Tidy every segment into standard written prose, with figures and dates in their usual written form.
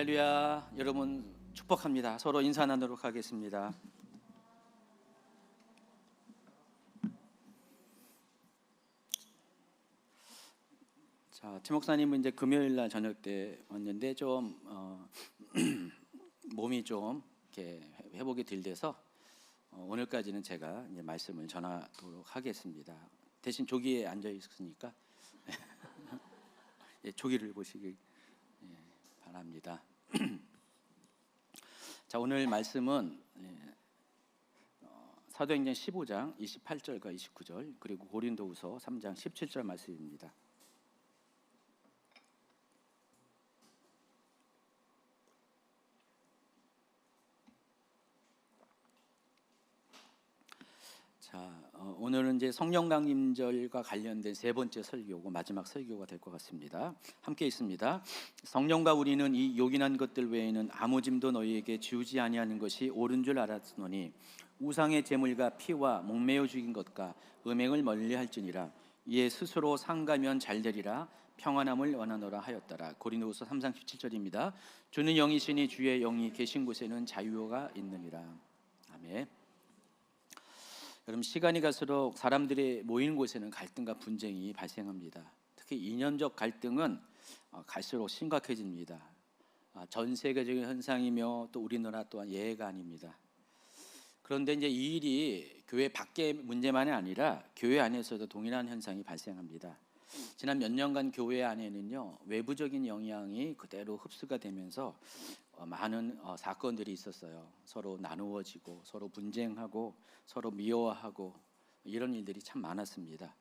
할렐루야. 여러분 축복합니다. 서로 인사 나누도록 하겠습니다. 자, 최 목사님은 이제 금요일 날 저녁 때 왔는데 좀 몸이 좀 이렇게 회복이 덜 돼서 오늘까지는 제가 이제 말씀을 전하도록 하겠습니다. 대신 조기에 앉아 있으니까 예, 조기를 보시기 바랍니다. 자, 오늘 말씀은 사도행전 15장 28절과 29절 그리고 고린도후서 3장 17절 말씀입니다. 자, 오늘은 이제 성령 강림절과 관련된 세 번째 설교고 마지막 설교가 될 것 같습니다. 함께 있습니다. 성령과 우리는 이 요긴한 것들 외에는 아무 짐도 너희에게 지우지 아니하는 것이 옳은 줄 알았으노니 우상의 제물과 피와 목매어 죽인 것과 음행을 멀리할지니라. 이에 스스로 상가면 잘되리라. 평안함을 원하노라 하였더라. 고린도후서 3장 17절입니다. 주는 영이시니 주의 영이 계신 곳에는 자유가 있느니라. 아멘. 여러분, 시간이 갈수록 사람들이 모이는 곳에는 갈등과 분쟁이 발생합니다. 특히 이념적 갈등은 갈수록 심각해집니다. 전 세계적인 현상이며 또 우리나라 또한 예외가 아닙니다. 그런데 이제 이 일이 교회 밖의 문제만이 아니라 교회 안에서도 동일한 현상이 발생합니다. 지난 몇 년간 교회 안에는요, 외부적인 영향이 그대로 흡수가 되면서 많은 사건들이 있었어요. 서로 나누어지고 서로 분쟁하고 서로 미워하고 이런 일들이 참 많았습니다.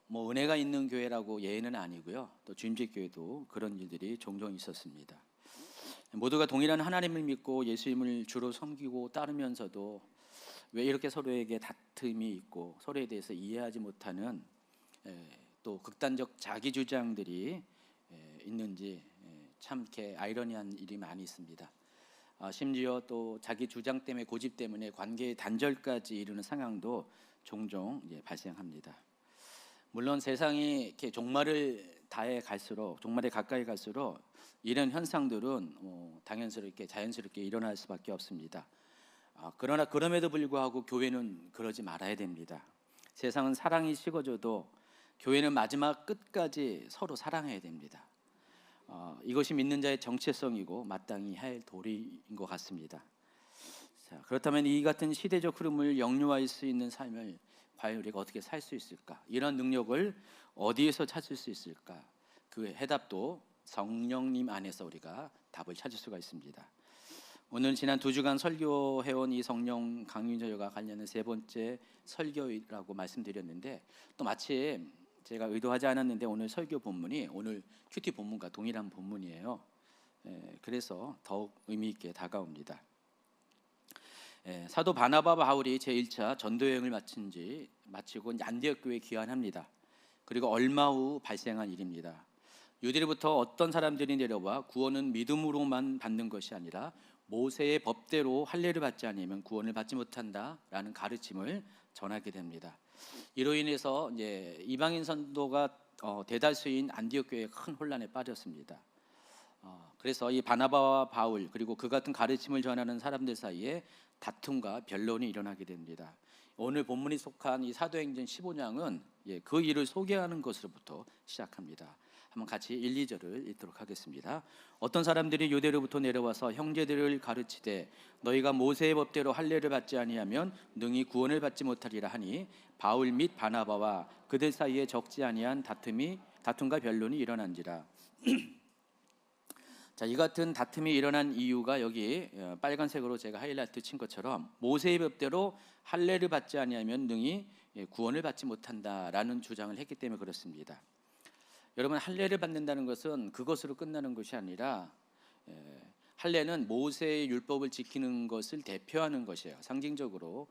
뭐 은혜가 있는 교회라고 예외는 아니고요, 또 주임직 교회도 그런 일들이 종종 있었습니다. 모두가 동일한 하나님을 믿고 예수님을 주로 섬기고 따르면서도 왜 이렇게 서로에게 다툼이 있고 서로에 대해서 이해하지 못하는 또 극단적 자기 주장들이 있는지 참 이렇게 아이러니한 일이 많이 있습니다. 심지어 또 자기 주장 때문에 고집 때문에 관계의 단절까지 이르는 상황도 종종 발생합니다. 물론 세상이 이렇게 종말을 가까이 갈수록 이런 현상들은 당연스럽게 자연스럽게 일어날 수밖에 없습니다. 그러나 그럼에도 불구하고 교회는 그러지 말아야 됩니다. 세상은 사랑이 식어져도 교회는 마지막 끝까지 서로 사랑해야 됩니다. 이것이 믿는 자의 정체성이고 마땅히 할 도리인 것 같습니다. 자, 그렇다면 이 같은 시대적 흐름을 역류할 수 있는 삶을 과연 우리가 어떻게 살 수 있을까? 이런 능력을 어디에서 찾을 수 있을까? 그 해답도 성령님 안에서 우리가 답을 찾을 수가 있습니다. 오늘 지난 2주간 설교해온 이 성령 강림절과 관련된 세 번째 설교라고 말씀드렸는데, 또 마침 제가 의도하지 않았는데 오늘 설교 본문이 오늘 큐티 본문과 동일한 본문이에요. 그래서 더욱 의미 있게 다가옵니다. 사도 바나바와 바울이 제1차 전도 여행을 마치고 안디옥 교회에 귀환합니다. 그리고 얼마 후 발생한 일입니다. 유대로부터 어떤 사람들이 내려와 구원은 믿음으로만 받는 것이 아니라 모세의 법대로 할례를 받지 않으면 구원을 받지 못한다라는 가르침을 전하게 됩니다. 이로 인해서 이제 이방인 선도가 대다수인 안디옥 교회에 큰 혼란에 빠졌습니다. 그래서 이 바나바와 바울 그리고 그 같은 가르침을 전하는 사람들 사이에 다툼과 변론이 일어나게 됩니다. 오늘 본문이 속한 이 사도행전 15장은 그 일을 소개하는 것으로부터 시작합니다. 한번 같이 1, 2절을 읽도록 하겠습니다. 어떤 사람들이 유대로부터 내려와서 형제들을 가르치되 너희가 모세의 법대로 할례를 받지 아니하면 능히 구원을 받지 못하리라 하니 바울 및 바나바와 그들 사이에 적지 아니한 다툼과 변론이 일어난지라. 자, 이 같은 다툼이 일어난 이유가 여기 빨간색으로 제가 하이라이트 친 것처럼 모세의 법대로 할례를 받지 아니하면 능히 구원을 받지 못한다라는 주장을 했기 때문에 그렇습니다. 여러분, 할례를 받는다는 것은 그것으로 끝나는 것이 아니라 할례는 모세의 율법을 지키는 것을 대표하는 것이에요. 상징적으로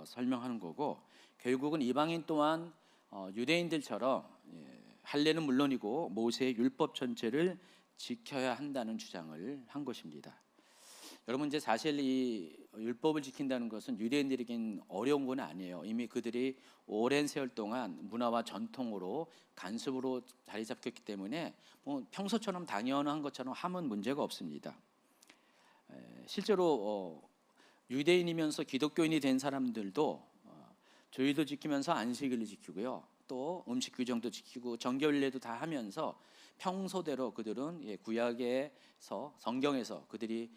설명하는 거고, 결국은 이방인 또한 유대인들처럼 할례는 물론이고 모세의 율법 전체를 지켜야 한다는 주장을 한 것입니다. 여러분 이제 사실 이 율법을 지킨다는 것은 유대인들에겐 어려운 건 아니에요. 이미 그들이 오랜 세월 동안 문화와 전통으로 간습으로 자리 잡혔기 때문에 뭐 평소처럼 당연한 것처럼 하면 문제가 없습니다. 실제로 유대인이면서 기독교인이 된 사람들도 조율도 지키면서 안식일을 지키고요. 또 음식 규정도 지키고 정결례도 다 하면서 평소대로 그들은 구약에서 성경에서 그들이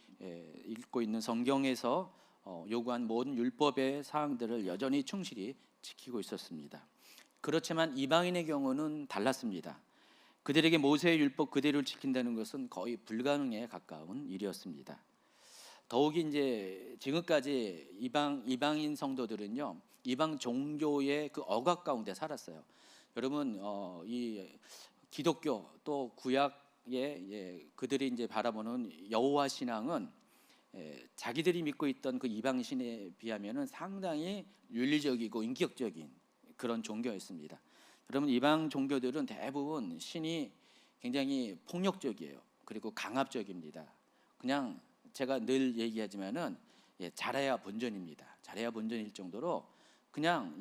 읽고 있는 성경에서 요구한 모든 율법의 사항들을 여전히 충실히 지키고 있었습니다. 그렇지만 이방인의 경우는 달랐습니다. 그들에게 모세의 율법 그대로 지킨다는 것은 거의 불가능에 가까운 일이었습니다. 더욱이 이제 지금까지 이방인 성도들은요, 이방 종교의 그 억압 가운데 살았어요. 여러분 이 기독교 또 구약의 그들이 이제 바라보는 여호와 신앙은 자기들이 믿고 있던 그 이방 신에 비하면은 상당히 윤리적이고 인격적인 그런 종교였습니다. 여러분 이방 종교들은 대부분 신이 굉장히 폭력적이에요. 그리고 강압적입니다. 그냥 제가 늘 얘기하지만은 잘해야 본전입니다. 잘해야 본전일 정도로 그냥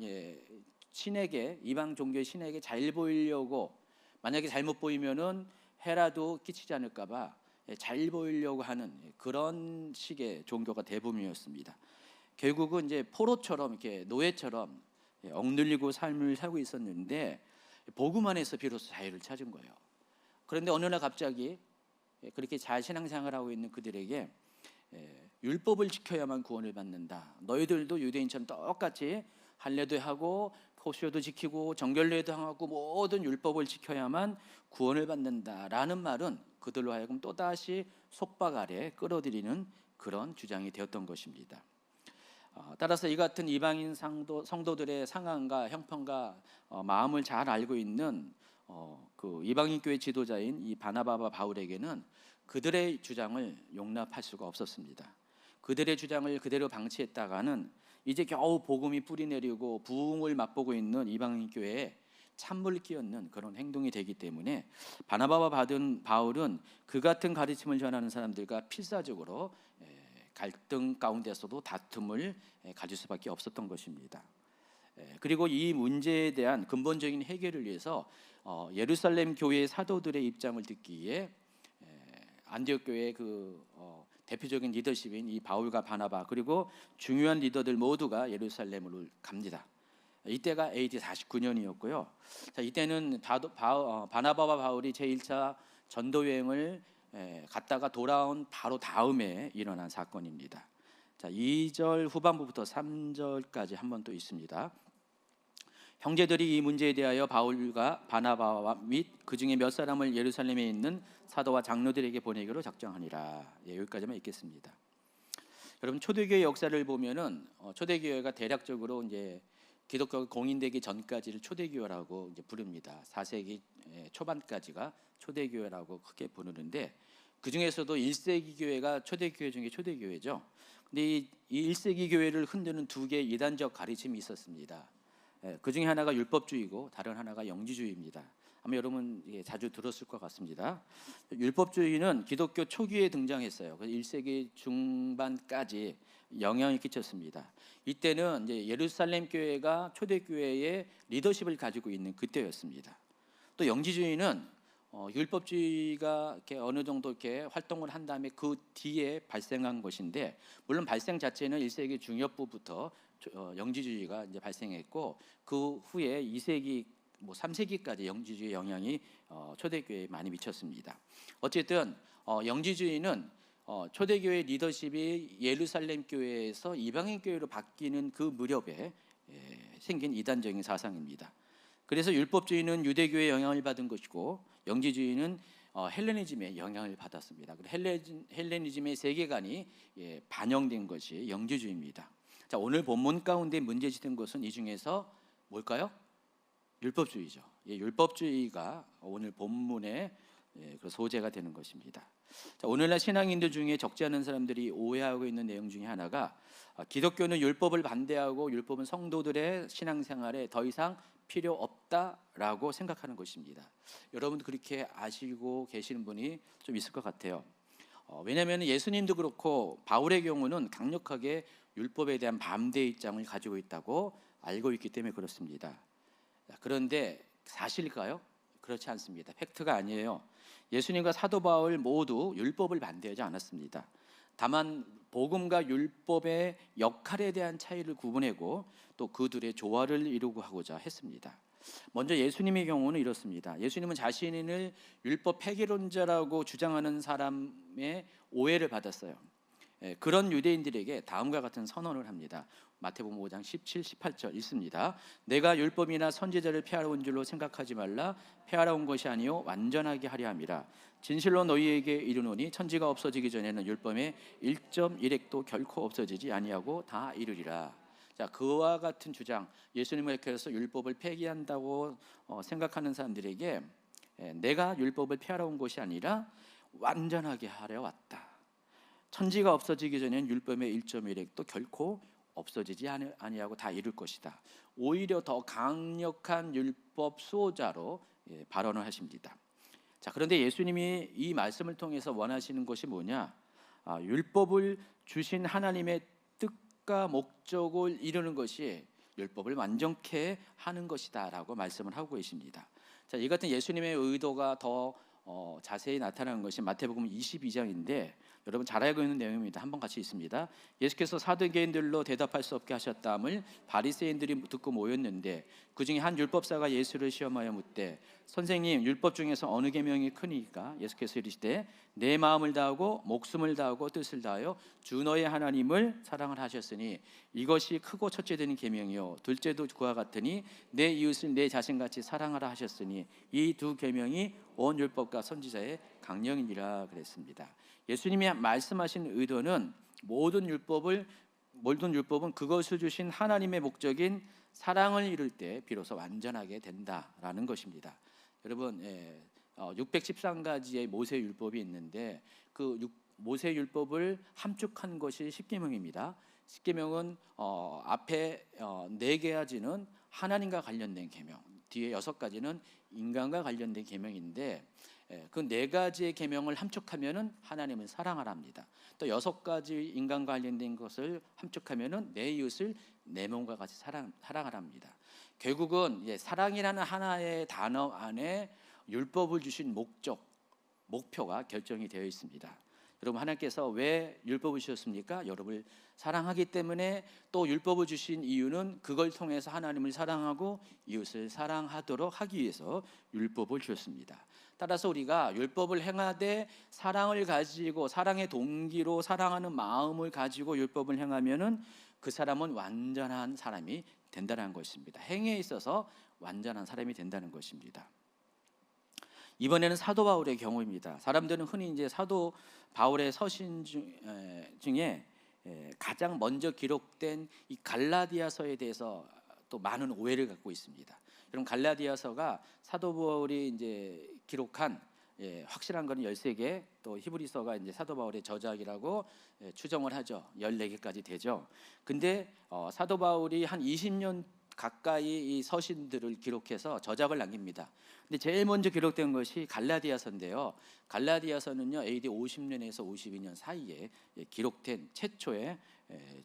신에게 이방 종교의 신에게 잘 보이려고 만약에 잘못 보이면은 해라도 끼치지 않을까봐 잘 보이려고 하는 그런 식의 종교가 대부분이었습니다. 결국은 이제 포로처럼 이렇게 노예처럼 억눌리고 삶을 살고 있었는데 복음 안에서 비로소 자유를 찾은 거예요. 그런데 어느 날 갑자기 그렇게 잘 신앙생활을 하고 있는 그들에게 율법을 지켜야만 구원을 받는다. 너희들도 유대인처럼 똑같이 할례도 하고 호수도 지키고 정결례도 하고 모든 율법을 지켜야만 구원을 받는다라는 말은 그들로 하여금 또다시 속박 아래 끌어들이는 그런 주장이 되었던 것입니다. 따라서 이 같은 이방인 성도들의 상황과 형편과 마음을 잘 알고 있는 그 이방인 교회 지도자인 이 바나바와 바울에게는 그들의 주장을 용납할 수가 없었습니다. 그들의 주장을 그대로 방치했다가는 이제 겨우 복음이 뿌리내리고 부흥을 맛보고 있는 이방인 교회에 찬물을 끼얹는 그런 행동이 되기 때문에 바나바와 바울은 그 같은 가르침을 전하는 사람들과 필사적으로 갈등 가운데서도 다툼을 가질 수밖에 없었던 것입니다. 그리고 이 문제에 대한 근본적인 해결을 위해서 예루살렘 교회의 사도들의 입장을 듣기 위해 안디옥 교회의 대표적인 리더십인 이 바울과 바나바 그리고 중요한 리더들 모두가 예루살렘으로 갑니다. 이때가 AD 49년이었고요. 자, 이때는 바나바와 바울이 제1차 전도 여행을 갔다가 돌아온 바로 다음에 일어난 사건입니다. 자, 2절 후반부부터 3절까지 한 번 또 있습니다. 형제들이 이 문제에 대하여 바울과 바나바와 및 그 중에 몇 사람을 예루살렘에 있는 사도와 장로들에게 보내기로 작정하니라. 여기까지만 읽겠습니다. 여러분 초대교회 역사를 보면은 초대교회가 대략적으로 이제 기독교가 공인되기 전까지를 초대교회라고 이제 부릅니다. 4세기 초반까지가 초대교회라고 크게 부르는데 그 중에서도 1세기 교회가 초대교회 중에 초대교회죠. 근데 이 1세기 교회를 흔드는 두 개의 이단적 가르침이 있었습니다. 그 중에 하나가 율법주의고 다른 하나가 영지주의입니다. 아마 여러분 자주 들었을 것 같습니다. 율법주의는 기독교 초기에 등장했어요. 1세기 중반까지 영향을 끼쳤습니다. 이때는 이제 예루살렘 교회가 초대교회의 리더십을 가지고 있는 그때였습니다. 또 영지주의는 율법주의가 이렇게 어느 정도 이렇게 활동을 한 다음에 그 뒤에 발생한 것인데 물론 발생 자체는 1세기 중엽부부터 영지주의가 이제 발생했고 그 후에 2세기 3세기까지 영지주의 영향이 초대교회에 많이 미쳤습니다. 어쨌든 영지주의는 초대교회 리더십이 예루살렘 교회에서 이방인 교회로 바뀌는 그 무렵에 생긴 이단적인 사상입니다. 그래서 율법주의는 유대교회의 영향을 받은 것이고 영지주의는 헬레니즘의 영향을 받았습니다. 헬레니즘의 세계관이 반영된 것이 영지주의입니다. 자, 오늘 본문 가운데 문제지된 것은 이 중에서 뭘까요? 율법주의죠. 율법주의가 오늘 본문의 그 소재가 되는 것입니다. 자, 오늘날 신앙인들 중에 적지 않은 사람들이 오해하고 있는 내용 중에 하나가 기독교는 율법을 반대하고 율법은 성도들의 신앙생활에 더 이상 필요 없다라고 생각하는 것입니다. 여러분도 그렇게 아시고 계시는 분이 좀 있을 것 같아요. 왜냐하면 예수님도 그렇고 바울의 경우는 강력하게 율법에 대한 반대 입장을 가지고 있다고 알고 있기 때문에 그렇습니다. 그런데 사실일까요? 그렇지 않습니다. 팩트가 아니에요. 예수님과 사도 바울 모두 율법을 반대하지 않았습니다. 다만 복음과 율법의 역할에 대한 차이를 구분하고 또 그 둘의 조화를 이루고 하고자 했습니다. 먼저 예수님의 경우는 이렇습니다. 예수님은 자신을 율법 폐기론자라고 주장하는 사람의 오해를 받았어요. 그런 유대인들에게 다음과 같은 선언을 합니다. 마태복음 5장 17, 18절 읽습니다. 내가 율법이나 선지자를 폐하러 온 줄로 생각하지 말라. 폐하러 온 것이 아니요 완전하게 하려 함이라. 진실로 너희에게 이르노니 천지가 없어지기 전에는 율법의 1.1획도 결코 없어지지 아니하고 다 이르리라. 자, 그와 같은 주장, 예수님을 통해서 율법을 폐기한다고 생각하는 사람들에게 내가 율법을 폐하러 온 것이 아니라 완전하게 하려 왔다. 천지가 없어지기 전에는 율법의 1.1획도 결코 없어지지 아니하고 다 이룰 것이다. 오히려 더 강력한 율법 수호자로 발언을 하십니다. 자, 그런데 예수님이 이 말씀을 통해서 원하시는 것이 뭐냐? 율법을 주신 하나님의 뜻과 목적을 이루는 것이 율법을 완전케 하는 것이다라고 말씀을 하고 계십니다. 자, 이 같은 예수님의 의도가 더 자세히 나타나는 것이 마태복음 22장인데 여러분 잘 알고 있는 내용입니다. 한번 같이 읽습니다. 예수께서 사두개인들로 대답할 수 없게 하셨다함을 바리새인들이 듣고 모였는데 그 중에 한 율법사가 예수를 시험하여 묻되 선생님 율법 중에서 어느 계명이 크니까? 예수께서 이르시되 내 마음을 다하고 목숨을 다하고 뜻을 다하여 주 너의 하나님을 사랑을 하셨으니 이것이 크고 첫째 되는 계명이요 둘째도 그와 같으니 내 이웃을 내 자신같이 사랑하라 하셨으니 이 두 계명이 온 율법과 선지자의 강령이니라 그랬습니다. 예수님이 말씀하신 의도는 모든 율법은 그것을 주신 하나님의 목적인 사랑을 이룰 때 비로소 완전하게 된다라는 것입니다. 여러분 613가지의 모세 율법이 있는데 그 모세 율법을 함축한 것이 십계명입니다. 십계명은 앞에 4가지는 하나님과 관련된 계명, 뒤에 6가지는 인간과 관련된 계명인데 그 4가지의 계명을 함축하면은 하나님을 사랑하랍니다. 또 6가지 인간과 관련된 것을 함축하면은 내 이웃을 내 몸과 같이 사랑하랍니다. 결국은 사랑이라는 하나의 단어 안에 율법을 주신 목표가 결정이 되어 있습니다. 여러분 하나님께서 왜 율법을 주셨습니까? 여러분을 사랑하기 때문에 또 율법을 주신 이유는 그걸 통해서 하나님을 사랑하고 이웃을 사랑하도록 하기 위해서 율법을 주셨습니다. 따라서 우리가 율법을 행하되 사랑을 가지고 사랑의 동기로 사랑하는 마음을 가지고 율법을 행하면은 그 사람은 완전한 사람이 된다는 것입니다. 행위에 있어서 완전한 사람이 된다는 것입니다. 이번에는 사도 바울의 경우입니다. 사람들은 흔히 이제 사도 바울의 서신 중에 가장 먼저 기록된 이 갈라디아서에 대해서 또 많은 오해를 갖고 있습니다. 여러분 갈라디아서가 사도 바울이 이제 기록한 확실한 것은 13개, 또 히브리서가 이제 사도 바울의 저작이라고 추정을 하죠. 14개까지 되죠. 근데 사도 바울이 한 20년 가까이 이 서신들을 기록해서 저작을 남깁니다. 근데 제일 먼저 기록된 것이 갈라디아서인데요. 갈라디아서는요 AD 50년에서 52년 사이에 기록된 최초의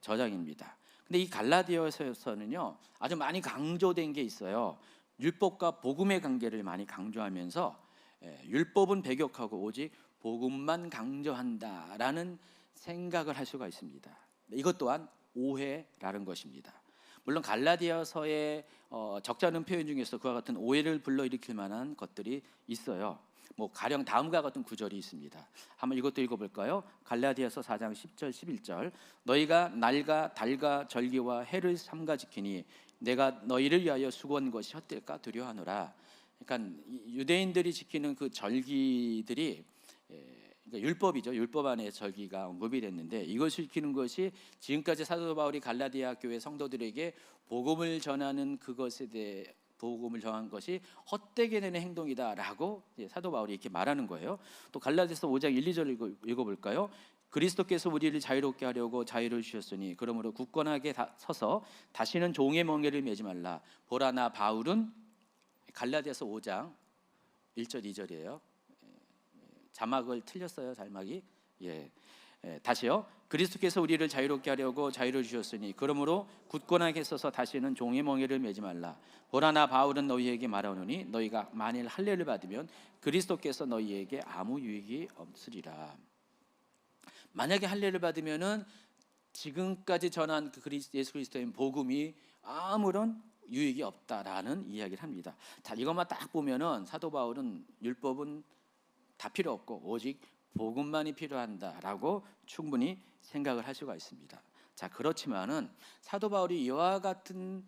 저작입니다. 근데 이 갈라디아서는요 아주 많이 강조된 게 있어요. 율법과 복음의 관계를 많이 강조하면서 율법은 배격하고 오직 복음만 강조한다라는 생각을 할 수가 있습니다. 이것 또한 오해라는 것입니다. 물론 갈라디아서의 적지 않은 표현 중에서 그와 같은 오해를 불러일으킬 만한 것들이 있어요. 뭐 가령 다음과 같은 구절이 있습니다. 한번 이것도 읽어볼까요? 갈라디아서 4장 10절 11절 너희가 날과 달과 절기와 해를 삼가 지키니 내가 너희를 위하여 수고한 것이 헛될까 두려워하노라. 그러니까 유대인들이 지키는 그 절기들이 그러니까 율법이죠. 율법 안에 절기가 언급이 됐는데 이것을 지키는 것이 지금까지 사도 바울이 갈라디아 교회 성도들에게 복음을 전하는 그것에 대해 복음을 전한 것이 헛되게 되는 행동이다라고 사도 바울이 이렇게 말하는 거예요. 또 갈라디아서 5장 1, 2절 읽어볼까요? 그리스도께서 우리를 자유롭게 하려고 자유를 주셨으니 그러므로 굳건하게 서서 다시는 종의 멍에를 매지 말라. 보라 나 바울은 갈라디아서 5장 1절 2절이에요. 자막을 틀렸어요. 자막이 다시요. 그리스도께서 우리를 자유롭게 하려고 자유를 주셨으니 그러므로 굳건하게 서서 다시는 종의 멍에를 매지 말라. 보라 나 바울은 너희에게 말하노니 너희가 만일 할례를 받으면 그리스도께서 너희에게 아무 유익이 없으리라. 만약에 할례를 받으면은 지금까지 전한 그 예수 그리스도의 복음이 아무런 유익이 없다라는 이야기를 합니다. 자, 이것만 딱 보면은 사도 바울은 율법은 다 필요 없고 오직 복음만이 필요한다라고 충분히 생각을 할 수가 있습니다. 자, 그렇지만은 사도 바울이 이와 같은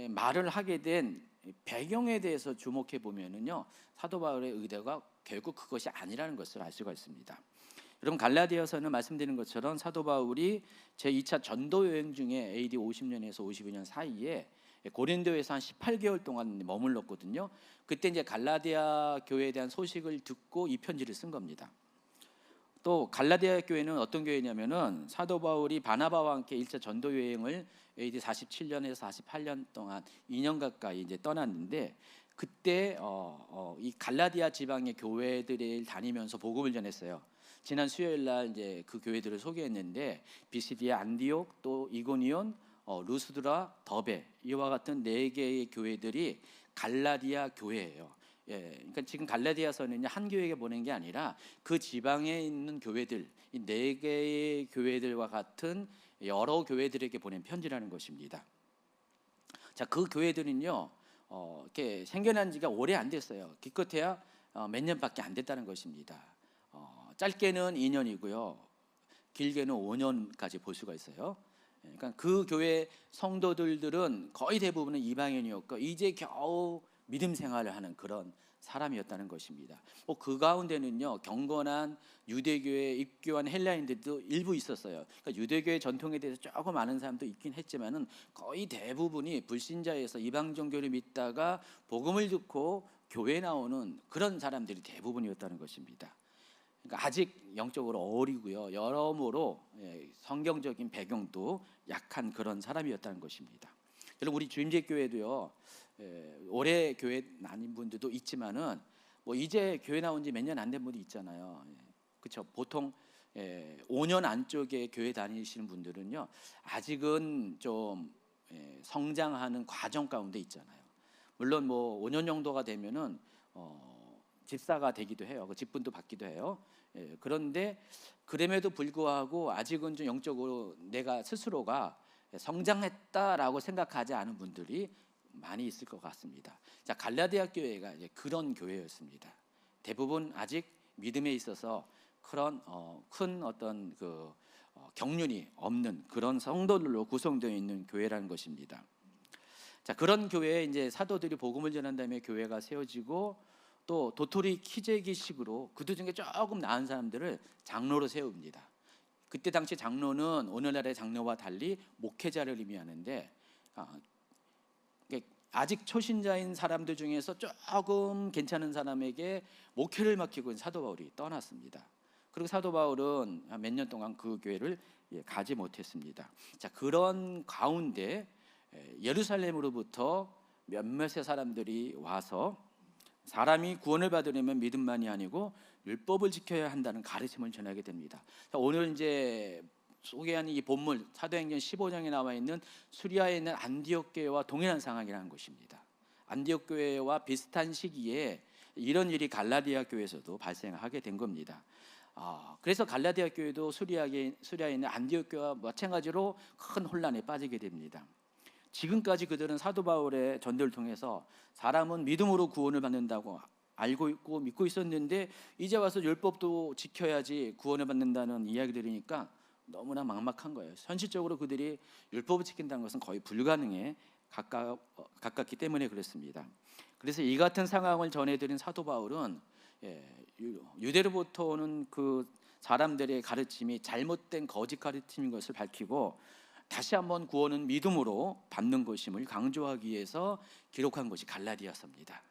말을 하게 된 배경에 대해서 주목해 보면은요, 사도 바울의 의도가 결국 그것이 아니라는 것을 알 수가 있습니다. 여러분, 갈라디아서는 말씀드린 것처럼 사도 바울이 제2차 전도 여행 중에 AD 50년에서 52년 사이에 고린도에서 한 18개월 동안 머물렀거든요. 그때 이제 갈라디아 교회에 대한 소식을 듣고 이 편지를 쓴 겁니다. 또 갈라디아 교회는 어떤 교회냐면은 사도 바울이 바나바와 함께 1차 전도 여행을 AD 47년에서 48년 동안 2년 가까이 이제 떠났는데, 그때 이 갈라디아 지방의 교회들을 다니면서 복음을 전했어요. 지난 수요일 날 이제 그 교회들을 소개했는데, 비시디아 안디옥, 또 이고니온, 루스드라, 더베, 이와 같은 4개의 교회들이 갈라디아 교회예요. 그러니까 지금 갈라디아서는 한 교회에게 보낸 게 아니라 그 지방에 있는 교회들, 이 4개의 교회들과 같은 여러 교회들에게 보낸 편지라는 것입니다. 자, 그 교회들은요, 이렇게 생겨난 지가 오래 안 됐어요. 기껏해야 몇 년밖에 안 됐다는 것입니다. 짧게는 2년이고요, 길게는 5년까지 볼 수가 있어요. 그러니까 그 교회 성도들은 거의 대부분은 이방인이었고 이제 겨우 믿음 생활을 하는 그런 사람이었다는 것입니다. 그 가운데는요, 경건한 유대교에 입교한 헬라인들도 일부 있었어요. 그러니까 유대교의 전통에 대해서 조금 아는 사람도 있긴 했지만은 거의 대부분이 불신자에서 이방 종교를 믿다가 복음을 듣고 교회에 나오는 그런 사람들이 대부분이었다는 것입니다. 그러니까 아직 영적으로 어리고요, 여러모로 성경적인 배경도 약한 그런 사람이었다는 것입니다. 여러분, 우리 주임제 교회도요, 올해 교회 다닌 분들도 있지만은 뭐 이제 교회 나온 지 몇 년 안 된 분도 있잖아요. 그렇죠? 보통 5년 안쪽에 교회 다니시는 분들은요, 아직은 좀 성장하는 과정 가운데 있잖아요. 물론 뭐 5년 정도가 되면은 집사가 되기도 해요. 그 직분도 받기도 해요. 그런데 그럼에도 불구하고 아직은 좀 영적으로 내가 스스로가 성장했다라고 생각하지 않은 분들이 많이 있을 것 같습니다. 자, 갈라디아 교회가 이제 그런 교회였습니다. 대부분 아직 믿음에 있어서 그런 큰 어떤 그 경륜이 없는 그런 성도들로 구성되어 있는 교회라는 것입니다. 자, 그런 교회에 이제 사도들이 복음을 전한 다음에 교회가 세워지고, 또 도토리 키재기식으로 그들 중에 조금 나은 사람들을 장로로 세웁니다. 그때 당시 장로는 오늘날의 장로와 달리 목회자를 의미하는데, 아직 초신자인 사람들 중에서 조금 괜찮은 사람에게 목회를 맡기고 사도 바울이 떠났습니다. 그리고 사도 바울은 몇 년 동안 그 교회를 가지 못했습니다. 자, 그런 가운데 예루살렘으로부터 몇몇의 사람들이 와서 사람이 구원을 받으려면 믿음만이 아니고 율법을 지켜야 한다는 가르침을 전하게 됩니다. 자, 오늘 이제 소개하는 이 본문 사도행전 15장에 나와 있는 수리아에 있는 안디옥 교회와 동일한 상황이라는 것입니다. 안디옥 교회와 비슷한 시기에 이런 일이 갈라디아 교회에서도 발생하게 된 겁니다. 그래서 갈라디아 교회도 수리아에 있는 안디옥 교회와 마찬가지로 큰 혼란에 빠지게 됩니다. 지금까지 그들은 사도 바울의 전도를 통해서 사람은 믿음으로 구원을 받는다고 알고 있고 믿고 있었는데, 이제 와서 율법도 지켜야지 구원을 받는다는 이야기 들으니까 너무나 막막한 거예요. 현실적으로 그들이 율법을 지킨다는 것은 거의 불가능에 가깝기 때문에 그렇습니다. 그래서 이 같은 상황을 전해드린 사도 바울은 유대로부터 오는 그 사람들의 가르침이 잘못된 거짓 가르침인 것을 밝히고, 다시 한번 구원은 믿음으로 받는 것임을 강조하기 위해서 기록한 것이 갈라디아서입니다.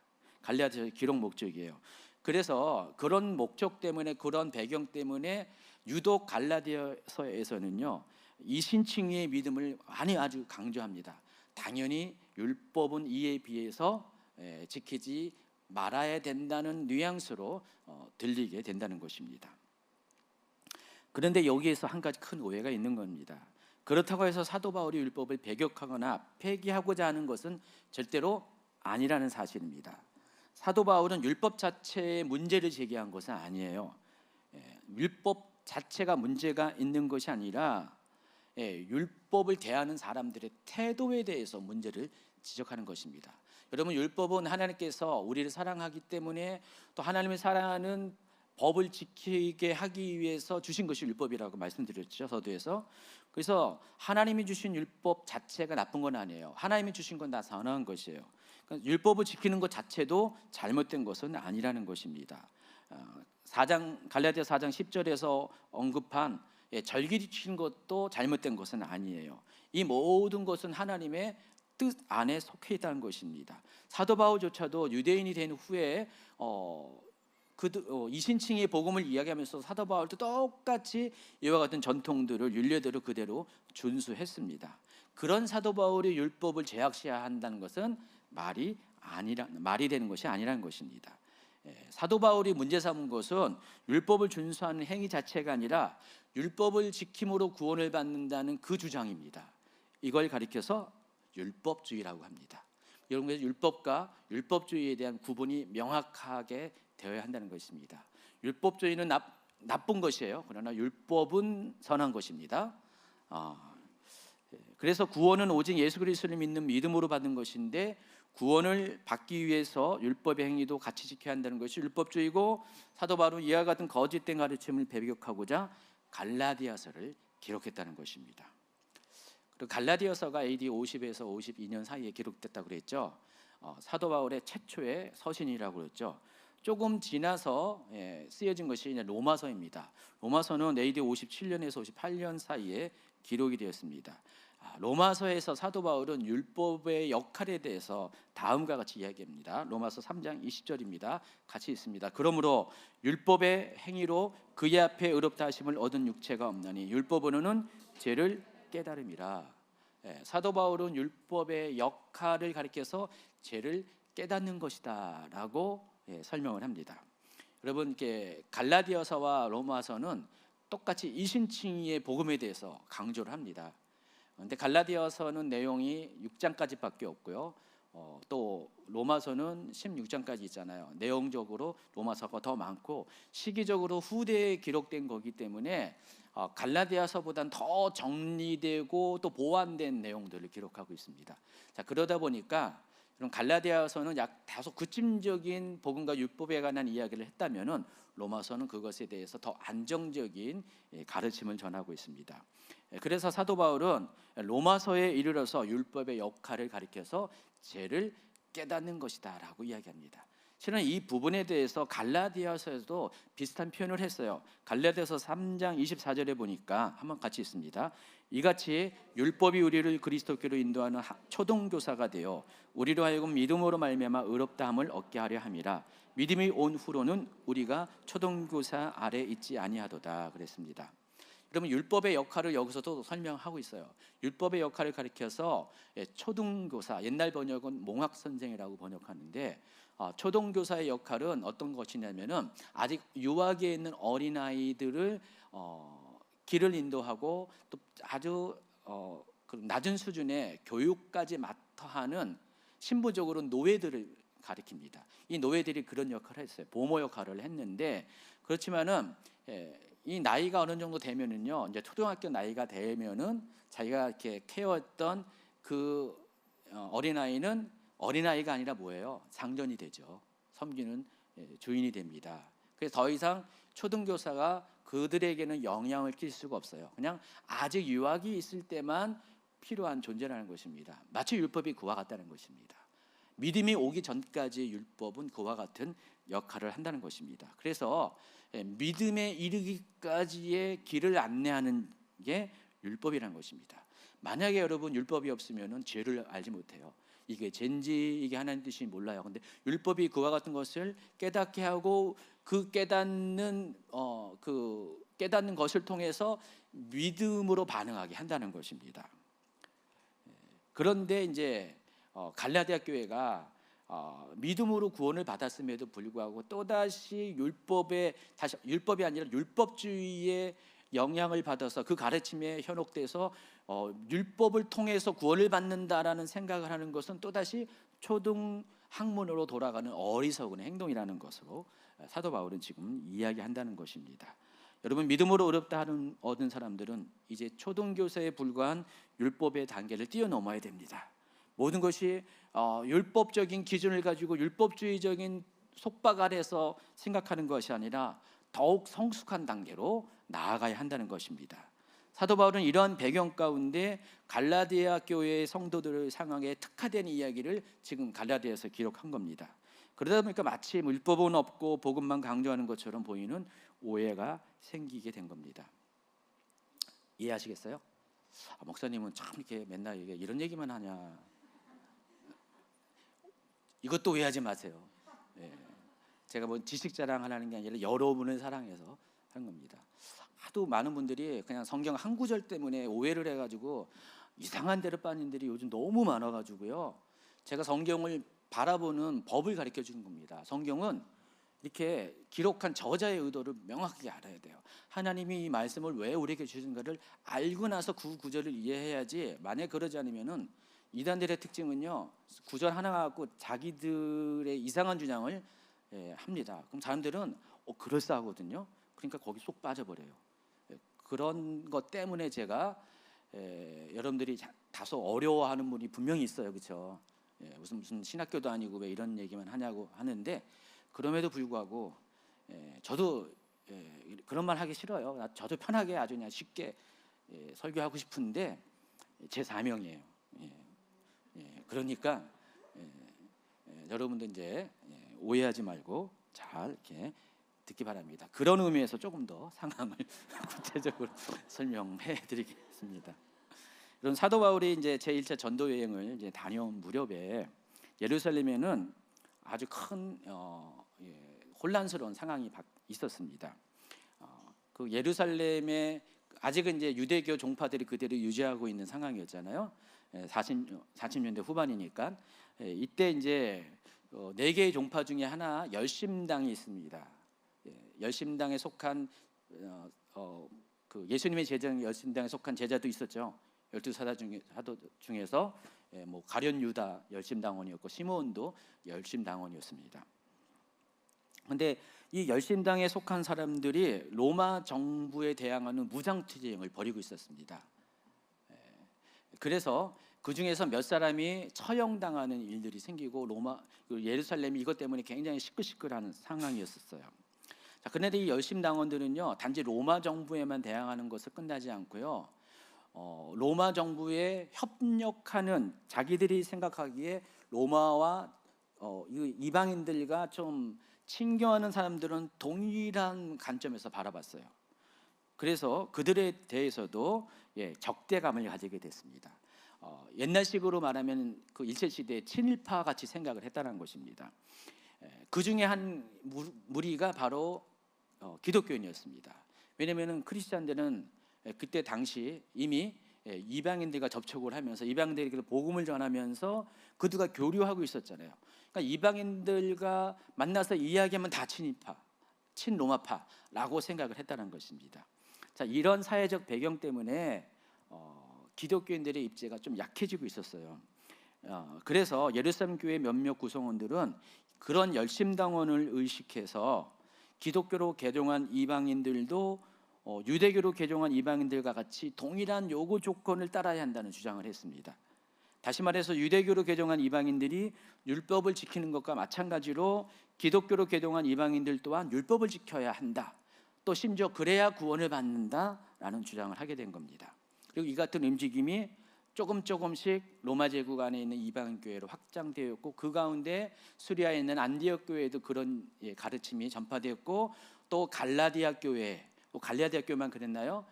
갈라디아서의 기록 목적이에요. 그래서 그런 목적 때문에, 그런 배경 때문에 유독 갈라디아서에서는요, 이 신칭의 믿음을 많이 아주 강조합니다. 당연히 율법은 이에 비해서 지키지 말아야 된다는 뉘앙스로 들리게 된다는 것입니다. 그런데 여기에서 한 가지 큰 오해가 있는 겁니다. 그렇다고 해서 사도 바울이 율법을 배격하거나 폐기하고자 하는 것은 절대로 아니라는 사실입니다. 사도 바울은 율법 자체에 문제를 제기한 것은 아니에요. 율법 자체가 문제가 있는 것이 아니라 율법을 대하는 사람들의 태도에 대해서 문제를 지적하는 것입니다. 여러분, 율법은 하나님께서 우리를 사랑하기 때문에 또 하나님의 사랑하는 법을 지키게 하기 위해서 주신 것이 율법이라고 말씀드렸죠, 서두에서. 그래서 하나님이 주신 율법 자체가 나쁜 건 아니에요. 하나님이 주신 건 다 선한 것이에요. 그러니까 율법을 지키는 것 자체도 잘못된 것은 아니라는 것입니다. 갈라디아 4장 10절에서 언급한 절기 지키는 것도 잘못된 것은 아니에요. 이 모든 것은 하나님의 뜻 안에 속해 있다는 것입니다. 사도 바울조차도 유대인이 된 후에 이신칭의 복음을 이야기하면서 사도 바울도 똑같이 이와 같은 전통들을 율례대로 그대로 준수했습니다. 그런 사도 바울이 율법을 제약시한다는 것은 말이 되는 것이 아니라는 것입니다. 사도 바울이 문제 삼은 것은 율법을 준수하는 행위 자체가 아니라 율법을 지킴으로 구원을 받는다는 그 주장입니다. 이걸 가리켜서 율법주의라고 합니다. 여러분, 율법과 율법주의에 대한 구분이 명확하게 되어야 한다는 것입니다. 율법주의는 나쁜 것이에요. 그러나 율법은 선한 것입니다. 그래서 구원은 오직 예수 그리스도를 믿는 믿음으로 받는 것인데, 구원을 받기 위해서 율법의 행위도 같이 지켜야 한다는 것이 율법주의고, 사도 바울은 이와 같은 거짓된 가르침을 배격하고자 갈라디아서를 기록했다는 것입니다. 그리고 갈라디아서가 AD 50에서 52년 사이에 기록됐다고 그랬죠. 사도 바울의 최초의 서신이라고 그랬죠. 조금 지나서 쓰여진 것이 로마서입니다. 로마서는 AD 57년에서 58년 사이에 기록이 되었습니다. 로마서에서 사도 바울은 율법의 역할에 대해서 다음과 같이 이야기합니다. 로마서 3장 20절입니다. 같이 있습니다. 그러므로 율법의 행위로 그의 앞에 의롭다 하심을 얻은 육체가 없나니 율법으로는 죄를 깨달음이라. 사도 바울은 율법의 역할을 가리켜서 죄를 깨닫는 것이다 라고 설명을 합니다. 여러분, 갈라디아서와 로마서는 똑같이 이신칭의 복음에 대해서 강조를 합니다. 그런데 갈라디아서는 내용이 6장까지밖에 없고요. 또 로마서는 16장까지 있잖아요. 내용적으로 로마서가 더 많고 시기적으로 후대에 기록된 거기 때문에 갈라디아서보다는 더 정리되고 또 보완된 내용들을 기록하고 있습니다. 자, 그러다 보니까 그럼 갈라디아서는 약 다소 구침적인 복음과 율법에 관한 이야기를 했다면은 로마서는 그것에 대해서 더 안정적인 가르침을 전하고 있습니다. 그래서 사도 바울은 로마서에 이르러서 율법의 역할을 가리켜서 죄를 깨닫는 것이다라고 이야기합니다. 실은 이 부분에 대해서 갈라디아서에도 비슷한 표현을 했어요. 갈라디아서 3장 24절에 보니까 한번 같이 있습니다. 이같이 율법이 우리를 그리스도께로 인도하는 초등교사가 되어 우리로 하여금 믿음으로 말미암아 의롭다함을 얻게 하려 함이라. 믿음이 온 후로는 우리가 초등교사 아래 있지 아니하도다 그랬습니다. 그러면 율법의 역할을 여기서도 설명하고 있어요. 율법의 역할을 가리켜서 초등교사, 옛날 번역은 몽학선생이라고 번역하는데, 초등교사의 역할은 어떤 것이냐면은 아직 유아기에 있는 어린아이들을 길을 인도하고 또 아주 낮은 수준의 교육까지 맡아 하는 신부적으로 노예들을 가리킵니다. 이 노예들이 그런 역할을 했어요. 보모 역할을 했는데, 그렇지만은 이 나이가 어느 정도 되면은요, 이제 초등학교 나이가 되면은 자기가 이렇게 케어했던 그 어린아이는 어린아이가 아니라 뭐예요? 상전이 되죠. 섬기는 주인이 됩니다. 그래서 더 이상 초등교사가 그들에게는 영향을 끼칠 수가 없어요. 그냥 아직 유학이 있을 때만 필요한 존재라는 것입니다. 마치 율법이 그와 같다는 것입니다. 믿음이 오기 전까지 율법은 그와 같은 역할을 한다는 것입니다. 그래서 믿음에 이르기까지의 길을 안내하는 게 율법이라는 것입니다. 만약에 여러분 율법이 없으면 죄를 알지 못해요. 이게 죄인지 이게 하나님 뜻인지 몰라요. 근데 율법이 그와 같은 것을 깨닫게 하고 그 깨닫는 것을 통해서 믿음으로 반응하게 한다는 것입니다. 그런데 이제 갈라디아 교회가 믿음으로 구원을 받았음에도 불구하고 또다시 율법이 아니라 율법주의에 영향을 받아서 그 가르침에 현혹돼서 율법을 통해서 구원을 받는다라는 생각을 하는 것은 또다시 초등 학문으로 돌아가는 어리석은 행동이라는 것으로 사도 바울은 지금 이야기한다는 것입니다. 여러분, 믿음으로 어렵다 하는 얻은 사람들은 이제 초등교사에 불과한 율법의 단계를 뛰어넘어야 됩니다. 모든 것이 율법적인 기준을 가지고 율법주의적인 속박 아래서 생각하는 것이 아니라 더욱 성숙한 단계로 나아가야 한다는 것입니다. 사도 바울은 이러한 배경 가운데 갈라디아 교회의 성도들의 상황에 특화된 이야기를 지금 갈라디아에서 기록한 겁니다. 그러다 보니까 마치 율법은 없고 복음만 강조하는 것처럼 보이는 오해가 생기게 된 겁니다. 이해하시겠어요? 목사님은 참 이렇게 맨날 이런 얘기만 하냐. 이것도 오해하지 마세요. 제가 뭐 지식 자랑하는 게 아니라 여러분을 사랑해서 하는 겁니다. 하도 많은 분들이 그냥 성경 한 구절 때문에 오해를 해가지고 이상한 데로 빠진 들이 요즘 너무 많아가지고요. 제가 성경을 바라보는 법을 가르쳐 주는 겁니다. 성경은 이렇게 기록한 저자의 의도를 명확하게 알아야 돼요. 하나님이 이 말씀을 왜 우리에게 주신가를 알고 나서 그 구절을 이해해야지. 만약 그러지 않으면은 이단들의 특징은요, 구절 하나 갖고 자기들의 이상한 주장을 합니다. 그럼 사람들은 그럴싸하거든요. 그러니까 거기 쏙 빠져버려요. 그런 것 때문에 제가 여러분들이 다소 어려워하는 분이 분명히 있어요, 그렇죠? 무슨 신학교도 아니고 왜 이런 얘기만 하냐고 하는데, 그럼에도 불구하고 저도 그런 말 하기 싫어요. 저도 편하게 아주 그냥 쉽게 설교하고 싶은데 제 사명이에요. 그러니까 여러분들 이제 오해하지 말고 잘 이렇게 듣기 바랍니다. 그런 의미에서 조금 더 상황을 구체적으로 설명해 드리겠습니다. 이런 사도 바울이 이제 제1차 전도 여행을 이제 다녀온 무렵에 예루살렘에는 아주 큰 혼란스러운 상황이 있었습니다. 그 예루살렘에 아직은 이제 유대교 종파들이 그대로 유지하고 있는 상황이었잖아요. 40년대 후반이니까 이때 이제 4개의 종파 중에 하나 열심당이 있습니다. 열심당에 속한 그 예수님의 제자 열심당에 속한 제자도 있었죠. 12 사도 중에서 뭐 가룟 유다 열심당원이었고 시므온도 열심당원이었습니다. 그런데 이 열심당에 속한 사람들이 로마 정부에 대항하는 무장투쟁을 벌이고 있었습니다. 그래서 그 중에서 몇 사람이 처형당하는 일들이 생기고 예루살렘이 이것 때문에 굉장히 시끌시끌하는 상황이었어요. 자, 그런데 이 열심당원들은요, 단지 로마 정부에만 대항하는 것을 끝나지 않고요, 로마 정부에 협력하는, 자기들이 생각하기에 로마와 이방인들과 좀 친교하는 사람들은 동일한 관점에서 바라봤어요. 그래서 그들에 대해서도 적대감을 가지게 됐습니다. 옛날식으로 말하면 그 일제시대의 친일파 같이 생각을 했다는 것입니다. 그 중에 한 무리가 바로 기독교인이었습니다. 왜냐하면 크리스찬들은 그때 당시 이미 이방인들과 접촉을 하면서 이방인들에게 복음을 전하면서 그들과 교류하고 있었잖아요. 그러니까 이방인들과 만나서 이야기하면 다 친일파, 친로마파라고 생각을 했다는 것입니다. 자, 이런 사회적 배경 때문에 기독교인들의 입지가 좀 약해지고 있었어요. 그래서 예루살렘 교회 몇몇 구성원들은 그런 열심당원을 의식해서 기독교로 개종한 이방인들도 유대교로 개종한 이방인들과 같이 동일한 요구 조건을 따라야 한다는 주장을 했습니다. 다시 말해서 유대교로 개종한 이방인들이 율법을 지키는 것과 마찬가지로 기독교로 개종한 이방인들 또한 율법을 지켜야 한다. 또 심지어 그래야 구원을 받는다라는 주장을 하게 된 겁니다. 그리고 이 같은 움직임이 조금씩 로마 제국 안에 있는 이방인 교회로 확장되었고, 그 가운데 수리아에 있는 안디옥 교회에도 그런 가르침이 전파되었고, 또 갈라디아 교회만 그랬나요?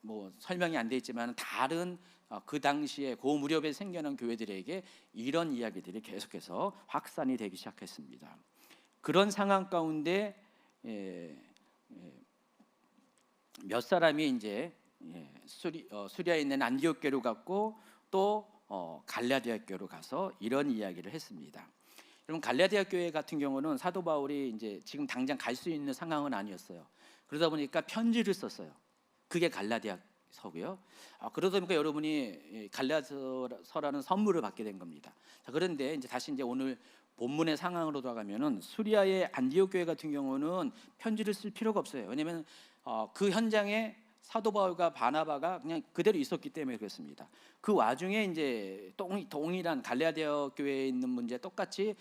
뭐 설명이 안 돼 있지만 다른 그 당시에 그 무렵에 생겨난 교회들에게 이런 이야기들이 계속해서 확산이 되기 시작했습니다. 그런 상황 가운데 몇 사람이 이제 수리아에 있는 안디옥 교회로 갔고, 또 갈라디아 교회로 가서 이런 이야기를 했습니다. 여러분, 갈라디아 교회 같은 경우는 사도 바울이 이제 지금 당장 갈 수 있는 상황은 아니었어요. 그러다 보니까 편지를 썼어요. 그게 갈라디아서고요. 그러다 보니까 여러분이 갈라디아서라는 선물을 받게 된 겁니다. 자, 그런데 이제 다시 이제 오늘 본문의 상황으로 돌아가면은 수리아의 안디옥 교회 같은 경우는 편지를 쓸 필요가 없어요. 왜냐하면 그 현장에 사도 바울과 바나바가 그냥 그대로 있었기 때문에 그렇습니다. 그 와중에 이제 동일한 갈라디아 교회에 있는 문제 똑같이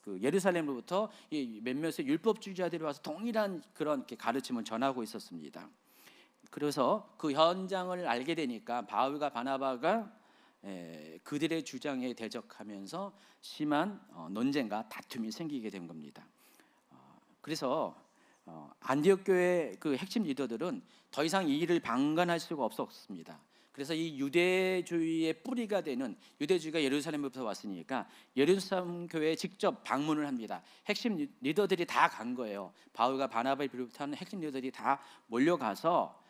그 예루살렘으로부터 이 몇몇의 율법주의자들이 와서 동일한 그런 가르침을 전하고 있었습니다. 그래서 그 현장을 알게 되니까 바울과 바나바가 그들의 주장에 대적하면서 심한 논쟁과 다툼이 생기게 된 겁니다. 그래서 안디옥 교회 그 핵심 리더들은 더 이상 이 일을 방관할 수가 없었습니다. 그래서 이 유대주의의 뿌리가 되는 유대주의가 예루살렘부터 왔으니까 예루살렘 교회에 직접 방문을 합니다. 핵심 리더들이 다 간 거예요. 바울과 바나바를 비롯한 핵심 리더들이 다 몰려가서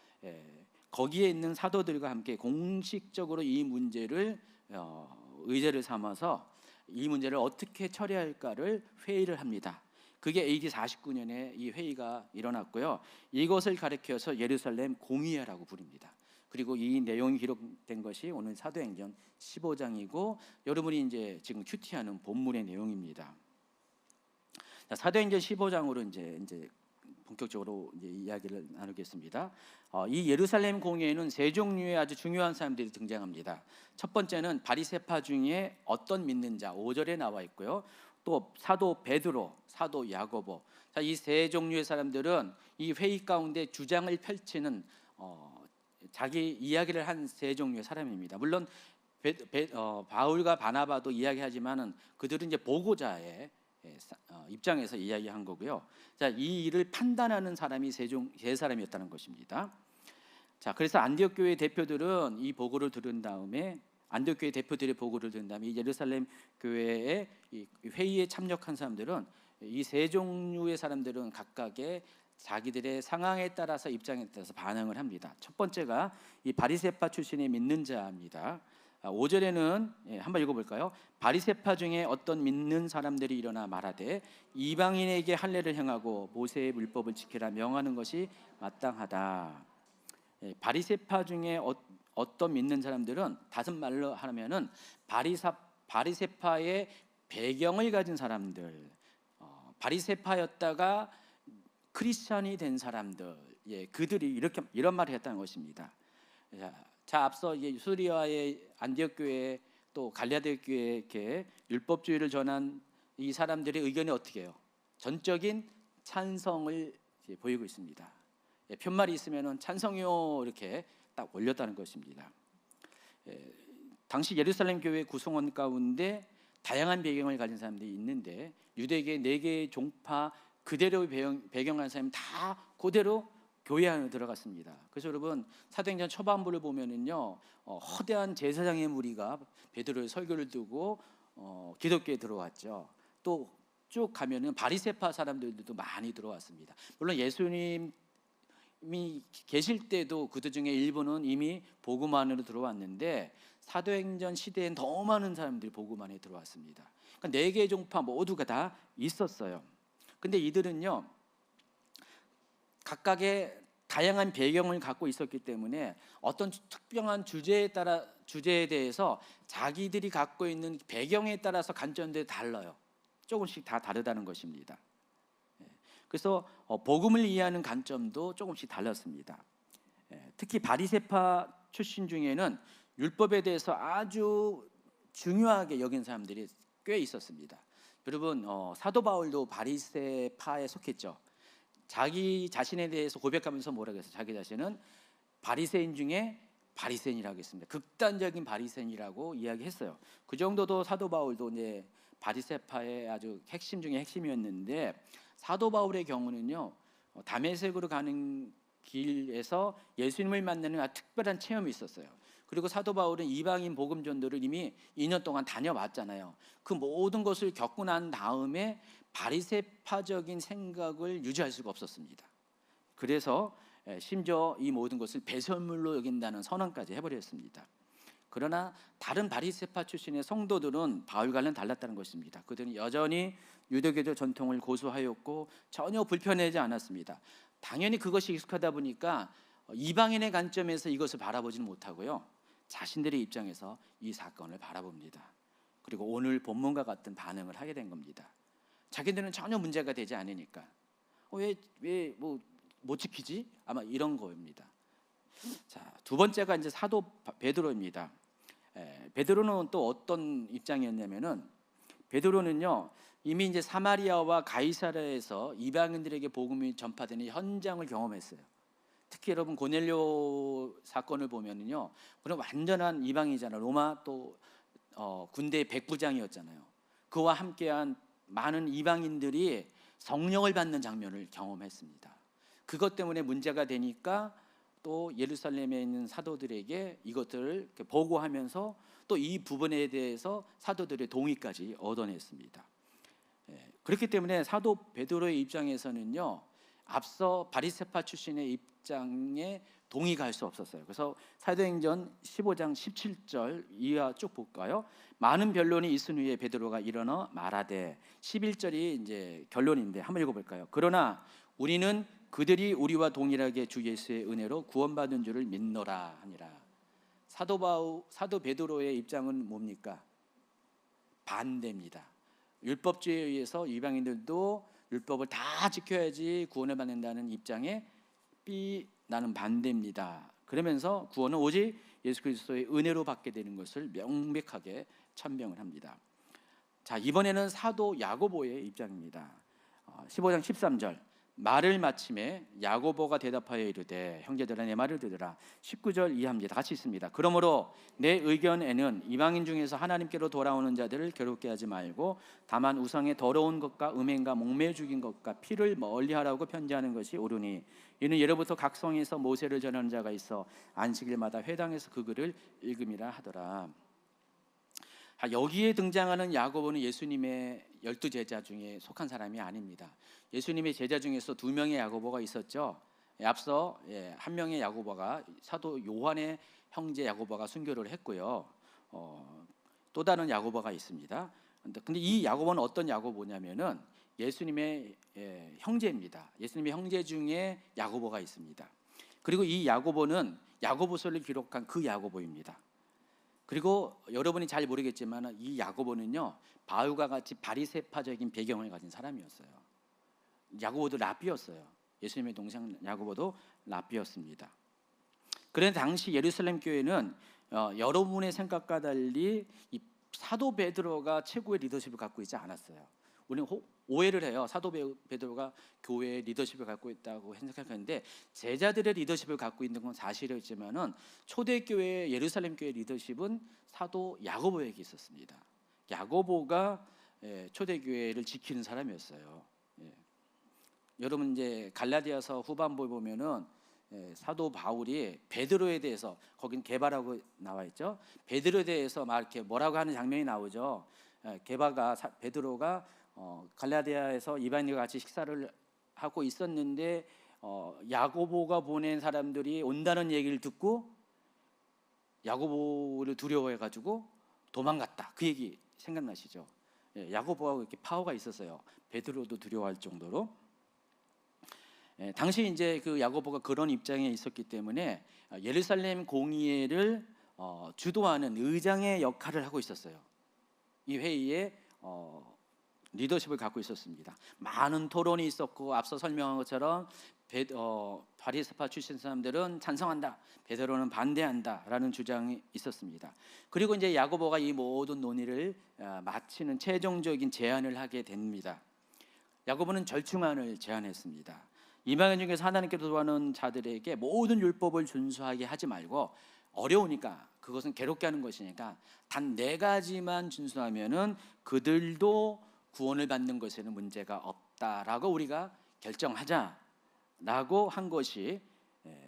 거기에 있는 사도들과 함께 공식적으로 이 문제를 의제를 삼아서 이 문제를 어떻게 처리할까를 회의를 합니다. 그게 AD 49년에 이 회의가 일어났고요. 이것을 가리켜서 예루살렘 공의회라고 부릅니다. 그리고 이 내용이 기록된 것이 오늘 사도행전 15장이고 여러분이 이제 지금 큐티하는 본문의 내용입니다. 자, 사도행전 15장으로 이제 본격적으로 이제 이야기를 나누겠습니다. 이 예루살렘 공회에는 세 종류의 아주 중요한 사람들이 등장합니다. 첫 번째는 바리새파 중에 어떤 믿는 자 5절에 나와 있고요. 또 사도 베드로, 사도 야고보. 자, 이 세 종류의 사람들은 이 회의 가운데 주장을 펼치는 자기 이야기를 한 세 종류의 사람입니다. 물론 바울과 바나바도 이야기하지만은 그들은 이제 보고자의 입장에서 이야기한 거고요. 자, 이 일을 판단하는 사람이 세 사람이었다는 것입니다. 자, 그래서 안디옥 교회 대표들은 이 보고를 들은 다음에 안디옥 교회 대표들의 보고를 들은 다음에 이 예루살렘 교회의 이 회의에 참여한 사람들은 이 세 종류의 사람들은 각각의 자기들의 상황에 따라서 입장에 따라서 반응을 합니다. 첫 번째가 이 바리새파 출신의 믿는 자입니다. 5절에는 한번 읽어볼까요? 바리새파 중에 어떤 믿는 사람들이 일어나 말하되 이방인에게 할례를 행하고 모세의 물법을 지키라 명하는 것이 마땅하다. 바리새파 중에 어떤 믿는 사람들은 다른 말로 하면은 바리새파의 배경을 가진 사람들, 바리새파였다가 크리스천이 된 사람들, 그들이 이런 말을 했다는 것입니다. 자, 앞서 수리아의 안디옥 교회 또 갈라디아 교회에 이렇게 율법주의를 전한 이 사람들의 의견이 어떻게 해요? 전적인 찬성을 보이고 있습니다. 편말이 있으면은 찬성이요 이렇게 딱 올렸다는 것입니다. 당시 예루살렘 교회 구성원 가운데 다양한 배경을 가진 사람들이 있는데 유대계 4개의 종파 그대로 배경한 사람이 다 그대로 교회 안에 들어갔습니다. 그래서 여러분 사도행전 초반부를 보면은요 허대한 제사장의 무리가 베드로의 설교를 듣고 기독교에 들어왔죠. 또 쭉 가면은 바리새파 사람들도 많이 들어왔습니다. 물론 예수님이 계실 때도 그들 중에 일부는 이미 복음 안으로 들어왔는데 사도행전 시대엔 더 많은 사람들이 복음 안에 들어왔습니다. 그러니까 4개의 종파 모두가 다 있었어요. 근데 이들은요 각각의 다양한 배경을 갖고 있었기 때문에 어떤 특별한 주제에 대해서 자기들이 갖고 있는 배경에 따라서 관점들이 달라요. 조금씩 다 다르다는 것입니다. 그래서 복음을 이해하는 관점도 조금씩 달랐습니다. 특히 바리새파 출신 중에는 율법에 대해서 아주 중요하게 여긴 사람들이 꽤 있었습니다. 여러분 사도 바울도 바리새파에 속했죠. 자기 자신에 대해서 고백하면서 뭐라고 했어요? 자기 자신은 바리새인 중에 바리새인이라고 했습니다. 극단적인 바리새인이라고 이야기했어요. 그 정도도 사도 바울도 이제 바리새파의 아주 핵심 중에 핵심이었는데 사도 바울의 경우는요 다메섹으로 가는 길에서 예수님을 만나는 아주 특별한 체험이 있었어요. 그리고 사도 바울은 이방인 복음 전도를 이미 2년 동안 다녀왔잖아요. 그 모든 것을 겪고 난 다음에 바리새파적인 생각을 유지할 수가 없었습니다. 그래서 심지어 이 모든 것을 배설물로 여긴다는 선언까지 해버렸습니다. 그러나 다른 바리새파 출신의 성도들은 바울과는 달랐다는 것입니다. 그들은 여전히 유대교적 전통을 고수하였고 전혀 불편하지 않았습니다. 당연히 그것이 익숙하다 보니까 이방인의 관점에서 이것을 바라보지는 못하고요, 자신들의 입장에서 이 사건을 바라봅니다. 그리고 오늘 본문과 같은 반응을 하게 된 겁니다. 자기들은 전혀 문제가 되지 않으니까 왜 못 지키지? 아마 이런 거입니다. 자, 두 번째가 이제 사도 베드로입니다. 베드로는 또 어떤 입장이었냐면은, 베드로는요 이미 이제 사마리아와 가이사랴에서 이방인들에게 복음이 전파되는 현장을 경험했어요. 특히 여러분 고넬료 사건을 보면은요, 그런 완전한 이방이잖아요. 로마 또 군대 백부장이었잖아요. 그와 함께한 많은 이방인들이 성령을 받는 장면을 경험했습니다. 그것 때문에 문제가 되니까 또 예루살렘에 있는 사도들에게 이것들을 보고하면서 또 이 부분에 대해서 사도들의 동의까지 얻어냈습니다. 그렇기 때문에 사도 베드로의 입장에서는요, 앞서 바리새파 출신의 입장에 동의가 할 수 없었어요. 그래서 사도행전 15장 17절 이하 쭉 볼까요? 많은 변론이 있은 후에 베드로가 일어나 말하되, 11절이 이제 결론인데 한번 읽어볼까요? 그러나 우리는 그들이 우리와 동일하게 주 예수의 은혜로 구원받은 줄을 믿노라 하니라. 사도 베드로의 입장은 뭡니까? 반대입니다. 율법주의에 의해서 이방인들도 율법을 다 지켜야지 구원을 받는다는 입장에 나는 반대입니다. 그러면서 구원은 오직 예수 그리스도의 은혜로 받게 되는 것을 명백하게 천명을 합니다. 자, 이번에는 사도 야고보의 입장입니다. 15장 13절, 말을 마침에 야고보가 대답하여 이르되, 형제들아 내 말을 들으라. 19절 이하입니다. 같이 있습니다. 그러므로 내 의견에는 이방인 중에서 하나님께로 돌아오는 자들을 괴롭게 하지 말고 다만 우상의 더러운 것과 음행과 목매 죽인 것과 피를 멀리하라고 편지하는 것이 옳으니, 이는 예로부터 각 성에서 모세를 전하는 자가 있어 안식일마다 회당에서 그 글을 읽음이라 하더라. 여기에 등장하는 야고보는 예수님의 12제자 중에 속한 사람이 아닙니다. 예수님의 제자 중에서 2명의 야고보가 있었죠. 앞서 한 명의 야고보가 사도 요한의 형제 야고보가 순교를 했고요. 또 다른 야고보가 있습니다. 근데 이 야고보는 어떤 야고보냐면은 예수님의 형제입니다. 예수님의 형제 중에 야고보가 있습니다. 그리고 이 야고보는 야고보서를 기록한 그 야고보입니다. 그리고 여러분이 잘 모르겠지만 이 야고보는요, 바울과 같이 바리새파적인 배경을 가진 사람이었어요. 야고보도 랍비였어요. 예수님의 동생 야고보도 랍비였습니다. 그런데 당시 예루살렘 교회는 여러분의 생각과 달리 이 사도 베드로가 최고의 리더십을 갖고 있지 않았어요. 우리는 오해를 해요. 사도 베드로가 교회의 리더십을 갖고 있다고 생각하는데, 제자들의 리더십을 갖고 있는 건 사실이었지만은 초대교회 예루살렘 교회 리더십은 사도 야고보에게 있었습니다. 야고보가 초대교회를 지키는 사람이었어요. 여러분 이제 갈라디아서 후반부에 보면은 사도 바울이 베드로에 대해서, 거긴 게바라고 나와 있죠. 베드로에 대해서 막 이렇게 뭐라고 하는 장면이 나오죠. 베드로가 갈라디아에서 이방인과 같이 식사를 하고 있었는데 야고보가 보낸 사람들이 온다는 얘기를 듣고 야고보를 두려워해가지고 도망갔다. 그 얘기 생각나시죠? 야고보가 그렇게 파워가 있었어요. 베드로도 두려워할 정도로. 당시 이제 그 야고보가 그런 입장에 있었기 때문에 예루살렘 공의회를 주도하는 의장의 역할을 하고 있었어요. 이 회의에 리더십을 갖고 있었습니다. 많은 토론이 있었고, 앞서 설명한 것처럼 바리새파 출신 사람들은 찬성한다, 베드로는 반대한다라는 주장이 있었습니다. 그리고 이제 야고보가 이 모든 논의를 마치는 최종적인 제안을 하게 됩니다. 야고보는 절충안을 제안했습니다. 이방인 중에서 하나님께로 돌아오는 자들에게 모든 율법을 준수하게 하지 말고, 어려우니까 그것은 괴롭게 하는 것이니까 단 4가지만 준수하면은 그들도 구원을 받는 것에는 문제가 없다라고 우리가 결정하자라고 한 것이,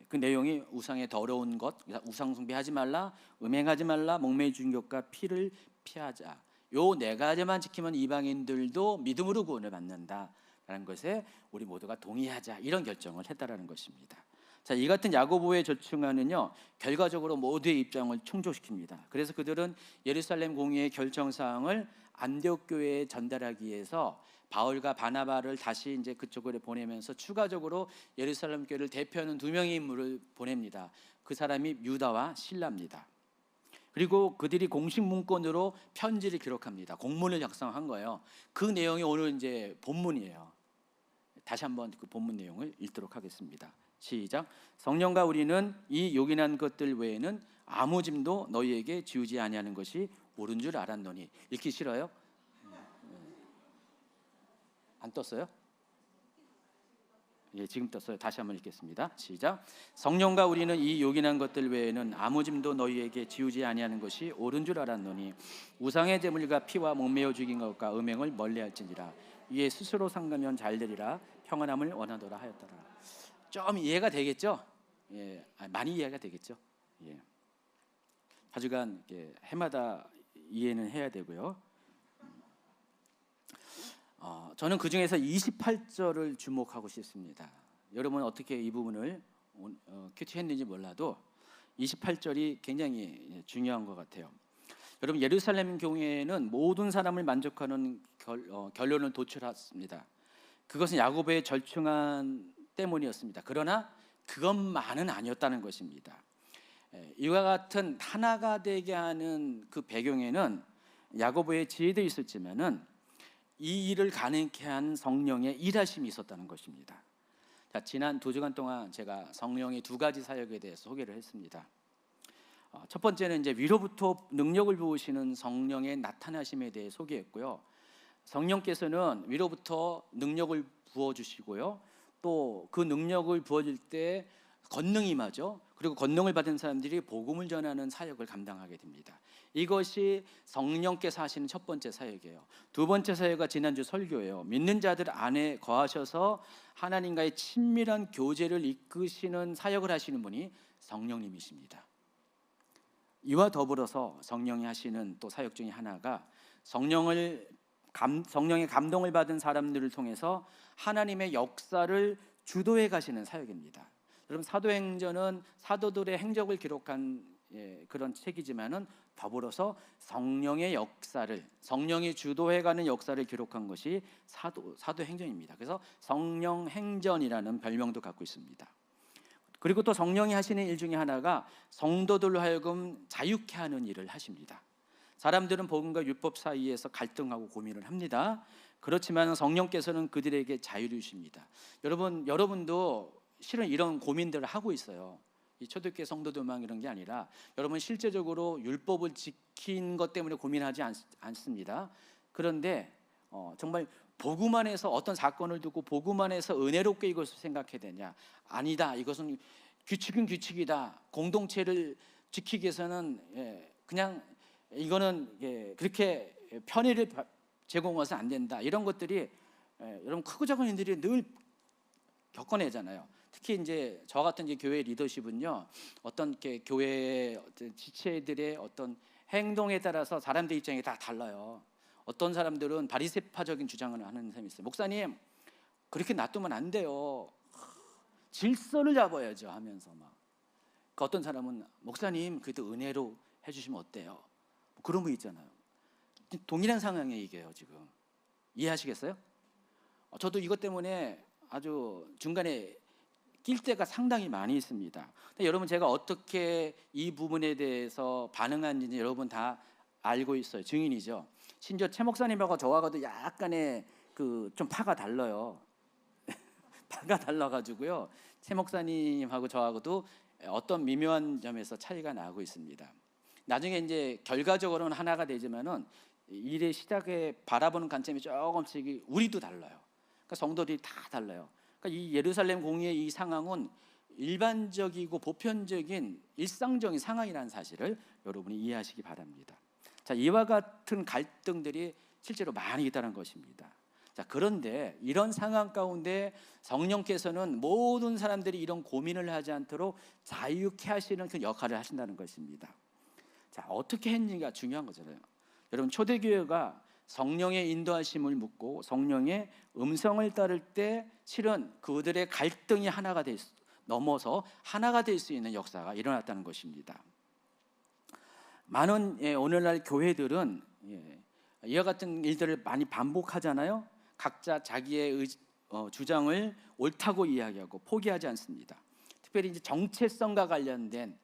그 내용이 우상의 더러운 것, 우상 숭배하지 말라, 음행하지 말라, 목매의 중교과 피를 피하자, 요 4가지만 지키면 이방인들도 믿음으로 구원을 받는다라는 것에 우리 모두가 동의하자, 이런 결정을 했다라는 것입니다. 자, 이 같은 야고보의 절충안은요, 결과적으로 모두의 입장을 충족시킵니다. 그래서 그들은 예루살렘 공의회 결정사항을 안디옥 교회에 전달하기 위해서 바울과 바나바를 다시 이제 그쪽으로 보내면서 추가적으로 예루살렘 교회를 대표하는 두 명의 인물을 보냅니다. 그 사람이 유다와 실라입니다. 그리고 그들이 공식 문건으로 편지를 기록합니다. 공문을 작성한 거예요. 그 내용이 오늘 이제 본문이에요. 다시 한번 그 본문 내용을 읽도록 하겠습니다. 시작. 성령과 우리는 이 요긴한 것들 외에는 아무 짐도 너희에게 지우지 아니하는 것이 옳은 줄 알았노니. 읽기 싫어요? 안 떴어요? 예, 지금 떴어요. 다시 한번 읽겠습니다. 시작. 성령과 우리는 이 요긴한 것들 외에는 아무 짐도 너희에게 지우지 아니하는 것이 옳은 줄 알았노니 우상의 제물과 피와 목매어 죽인 것과 음행을 멀리할지니라. 이에 스스로 상가면 잘되리라. 평안함을 원하노라 하였더라. 좀 이해가 되겠죠? 예, 많이 이해가 되겠죠? 예. 하여간 해마다 이해는 해야 되고요. 저는 그 중에서 28절을 주목하고 싶습니다. 여러분 어떻게 이 부분을 캐치했는지 몰라도 28절이 굉장히 중요한 것 같아요. 여러분 예루살렘 교회는 모든 사람을 만족하는 결론을 도출했습니다. 그것은 야고보의 절충안 때문이었습니다. 그러나 그것만은 아니었다는 것입니다. 이와 같은 하나가 되게 하는 그 배경에는 야고보의 지혜도 있었지만은 이 일을 가능케 한 성령의 일하심이 있었다는 것입니다. 자, 지난 2주간 동안 제가 성령의 두 가지 사역에 대해서 소개를 했습니다. 첫 번째는 이제 위로부터 능력을 부으시는 성령의 나타나심에 대해 소개했고요. 성령께서는 위로부터 능력을 부어 주시고요. 또 그 능력을 부어줄 때 권능이 임하죠. 그리고 권능을 받은 사람들이 복음을 전하는 사역을 감당하게 됩니다. 이것이 성령께서 하시는 첫 번째 사역이에요. 두 번째 사역가 지난주 설교예요. 믿는 자들 안에 거하셔서 하나님과의 친밀한 교제를 이끄시는 사역을 하시는 분이 성령님이십니다. 이와 더불어서 성령이 하시는 또 사역 중에 하나가 성령의 감동을 받은 사람들을 통해서 하나님의 역사를 주도해 가시는 사역입니다. 여러분 사도행전은 사도들의 행적을 기록한 그런 책이지만은 더불어서 성령의 역사를, 성령이 주도해가는 역사를 기록한 것이 사도행전입니다. 그래서 성령행전이라는 별명도 갖고 있습니다. 그리고 또 성령이 하시는 일 중에 하나가 성도들로 하여금 자유케 하는 일을 하십니다. 사람들은 복음과 율법 사이에서 갈등하고 고민을 합니다. 그렇지만 성령께서는 그들에게 자유를 주십니다. 여러분도 실은 이런 고민들을 하고 있어요. 이 초대교회 성도들만 이런 게 아니라 여러분 실제적으로 율법을 지킨 것 때문에 고민하지 않습니다. 그런데 정말 복음 안에서 어떤 사건을 두고 복음 안에서 은혜롭게 이것을 생각해야 되냐? 아니다. 이것은 규칙은 규칙이다. 공동체를 지키기 위해서는 그냥 이거는 그렇게 편의를 제공해서는 안 된다. 이런 것들이 여러분 크고 작은 일들이 늘 겪어내잖아요. 특히 이제 저 같은 이제 교회 리더십은요, 어떤 교회의 어떤 지체들의 어떤 행동에 따라서 사람들 입장이 다 달라요. 어떤 사람들은 바리새파적인 주장을 하는 사람이 있어요. 목사님 그렇게 놔두면 안 돼요. 질서를 잡아야죠 하면서 막. 그 어떤 사람은 목사님 그래도 은혜로 해주시면 어때요? 뭐 그런 분 있잖아요. 동일한 상황에 이게요 지금. 이해하시겠어요? 저도 이것 때문에 아주 중간에 낄 때가 상당히 많이 있습니다. 근데 여러분 제가 어떻게 이 부분에 대해서 반응하는지 여러분 다 알고 있어요. 증인이죠. 심지어 최 목사님하고 저하고도 약간의 좀 파가 달라요. 파가 달라가지고요. 최 목사님하고 저하고도 어떤 미묘한 점에서 차이가 나고 있습니다. 나중에 이제 결과적으로는 하나가 되지만은 일의 시작에 바라보는 관점이 조금씩 우리도 달라요. 그러니까 성도들이 다 달라요. 그러니까 이 예루살렘 공의의 이 상황은 일반적이고 보편적인 일상적인 상황이라는 사실을 여러분이 이해하시기 바랍니다. 자, 이와 같은 갈등들이 실제로 많이 있다는 것입니다. 자, 그런데 이런 상황 가운데 성령께서는 모든 사람들이 이런 고민을 하지 않도록 자유케 하시는 그 역할을 하신다는 것입니다. 자, 어떻게 했는지가 중요한 거잖아요. 여러분 초대교회가 성령의 인도하심을 묻고 성령의 음성을 따를 때 실은 그들의 갈등이 하나가 넘어서 하나가 될 수 있는 역사가 일어났다는 것입니다. 많은 오늘날 교회들은 이와 같은 일들을 많이 반복하잖아요. 각자 자기의 주장을 옳다고 이야기하고 포기하지 않습니다. 특별히 이제 정체성과 관련된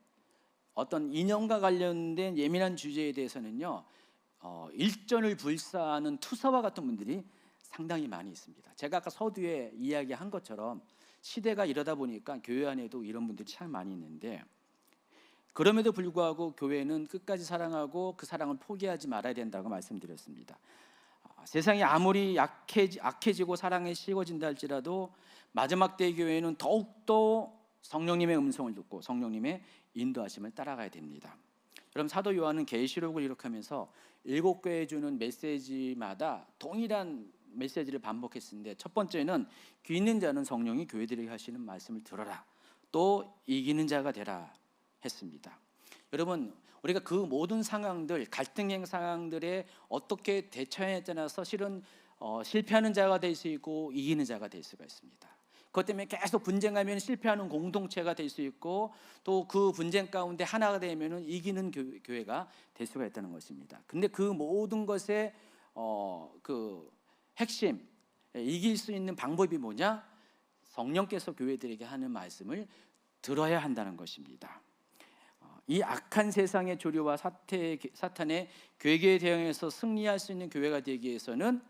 어떤 이념과 관련된 예민한 주제에 대해서는요, 일전을 불사하는 투사와 같은 분들이 상당히 많이 있습니다. 제가 아까 서두에 이야기한 것처럼 시대가 이러다 보니까 교회 안에도 이런 분들이 참 많이 있는데, 그럼에도 불구하고 교회는 끝까지 사랑하고 그 사랑을 포기하지 말아야 된다고 말씀드렸습니다. 세상이 아무리 악해지고 사랑에 식어진다 할지라도 마지막 때의 교회는 더욱더 성령님의 음성을 듣고 성령님의 인도하심을 따라가야 됩니다. 여러분, 사도 요한은 계시록을 기록하면서 7교회에 주는 메시지마다 동일한 메시지를 반복했는데, 첫 번째는 귀 있는 자는 성령이 교회들에게 하시는 말씀을 들어라, 또 이기는 자가 되라 했습니다. 여러분, 우리가 그 모든 상황들, 갈등의 상황들에 어떻게 대처해야 되나서 실은 실패하는 자가 될 수 있고 이기는 자가 될 수가 있습니다. 그것 때문에 계속 분쟁하면 실패하는 공동체가 될 수 있고, 또 그 분쟁 가운데 하나가 되면 이기는 교회가 될 수가 있다는 것입니다. 근데 그 모든 것의 그 핵심, 이길 수 있는 방법이 뭐냐? 성령께서 교회들에게 하는 말씀을 들어야 한다는 것입니다. 이 악한 세상의 조류와 사탄의 괴계에 대응해서 승리할 수 있는 교회가 되기 위해서는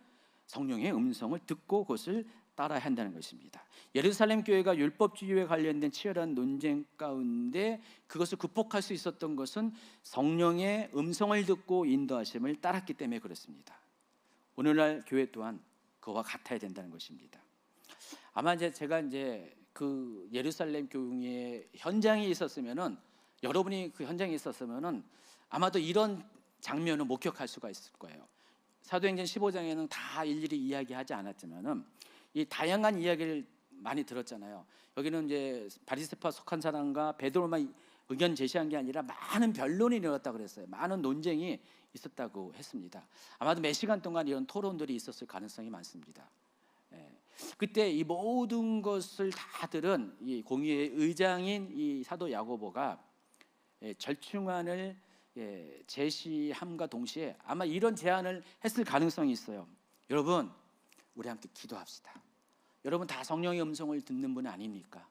성령의 음성을 듣고 그것을 따라야 한다는 것입니다. 예루살렘 교회가 율법주의에 관련된 치열한 논쟁 가운데 그것을 극복할 수 있었던 것은 성령의 음성을 듣고 인도하심을 따랐기 때문에 그렇습니다. 오늘날 교회 또한 그와 같아야 된다는 것입니다. 아마 제가 그 예루살렘 교회의 현장에 있었으면은, 여러분이 그 현장에 있었으면은 아마도 이런 장면을 목격할 수가 있을 거예요. 사도행전 15장에는 다 일일이 이야기하지 않았지만은 이 다양한 이야기를 많이 들었잖아요. 여기는 이제 바리새파 속한 사람과 베드로만 의견 제시한 게 아니라 많은 변론이 일어났다고 그랬어요. 많은 논쟁이 있었다고 했습니다. 아마도 몇 시간 동안 이런 토론들이 있었을 가능성이 많습니다. 그때 이 모든 것을 다 들은 이 공의의 의장인 이 사도 야고보가 절충안을 제시함과 동시에 아마 이런 제안을 했을 가능성이 있어요. 여러분, 우리 함께 기도합시다. 여러분 다 성령의 음성을 듣는 분 아닙니까?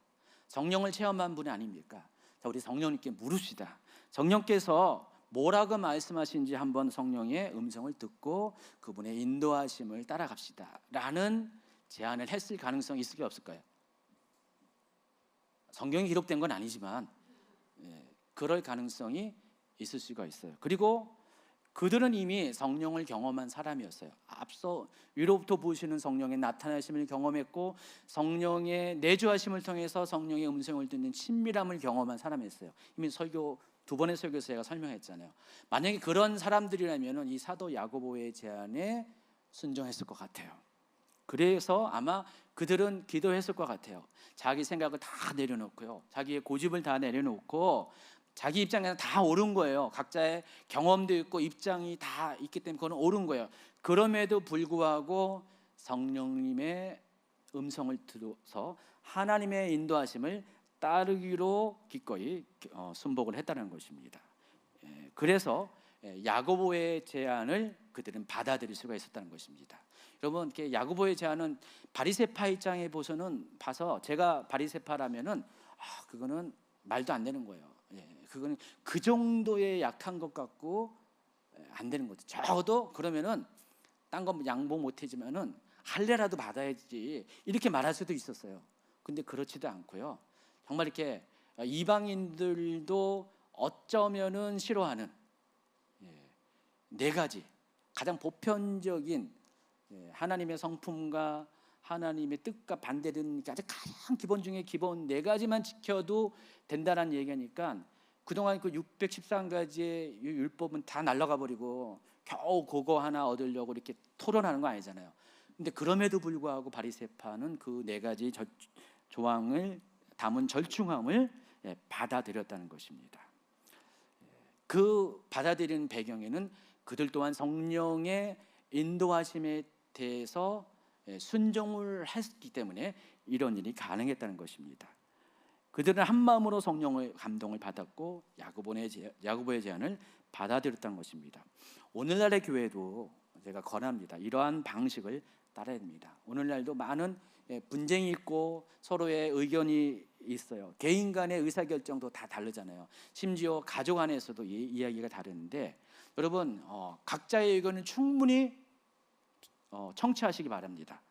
성령을 체험한 분 아닙니까? 자, 우리 성령님께 물읍시다. 성령께서 뭐라고 말씀하신지 한번 성령의 음성을 듣고 그분의 인도하심을 따라갑시다 라는 제안을 했을 가능성이 있을까요, 없을까요? 성경이 기록된 건 아니지만 그럴 가능성이 있을 수가 있어요. 그리고 그들은 이미 성령을 경험한 사람이었어요. 앞서 위로부터 부으시는 성령의 나타나심을 경험했고, 성령의 내주하심을 통해서 성령의 음성을 듣는 친밀함을 경험한 사람이었어요. 이미 두 번의 설교에서 제가 설명했잖아요. 만약에 그런 사람들이라면 이 사도 야고보의 제안에 순종했을 것 같아요. 그래서 아마 그들은 기도했을 것 같아요. 자기 생각을 다 내려놓고요, 자기의 고집을 다 내려놓고 자기 입장에서 다 옳은 거예요. 각자의 경험도 있고 입장이 다 있기 때문에 그건 옳은 거예요. 그럼에도 불구하고 성령님의 음성을 들어서 하나님의 인도하심을 따르기로 기꺼이 순복을 했다는 것입니다. 그래서 야고보의 제안을 그들은 받아들일 수가 있었다는 것입니다. 여러분, 야고보의 제안은 바리새파 입장에 봐서 제가 바리새파라면은 그거는 말도 안 되는 거예요. 그거는 그 정도의 약한 것 같고 안 되는 거죠. 적어도 그러면은 딴 건 양보 못하지만은 할례라도 받아야지, 이렇게 말할 수도 있었어요. 근데 그렇지도 않고요. 정말 이렇게 이방인들도 어쩌면은 싫어하는 네 가지 가장 보편적인 하나님의 성품과 하나님의 뜻과 반대되는 아주 가장 기본 중에 기본 네 가지만 지켜도 된다는 얘기하니까 그동안 그 613가지의 율법은 다 날아가 버리고 겨우 그거 하나 얻으려고 이렇게 토론하는 거 아니잖아요. 근데 그럼에도 불구하고 바리새파는 그 네 가지 조항을 담은 절충함을 받아들였다는 것입니다. 그 받아들이는 배경에는 그들 또한 성령의 인도하심에 대해서 순종을 했기 때문에 이런 일이 가능했다는 것입니다. 그들은 한 마음으로 성령의 감동을 받았고 야고보의 제안을 받아들였다는 것입니다. 오늘날의 교회도 제가 권합니다. 이러한 방식을 따라야 됩니다. 오늘날도 많은 분쟁이 있고 서로의 의견이 있어요. 개인 간의 의사결정도 다 다르잖아요. 심지어 가족 안에서도 이야기가 다른데 여러분 각자의 의견은 충분히 청취하시기 바랍니다.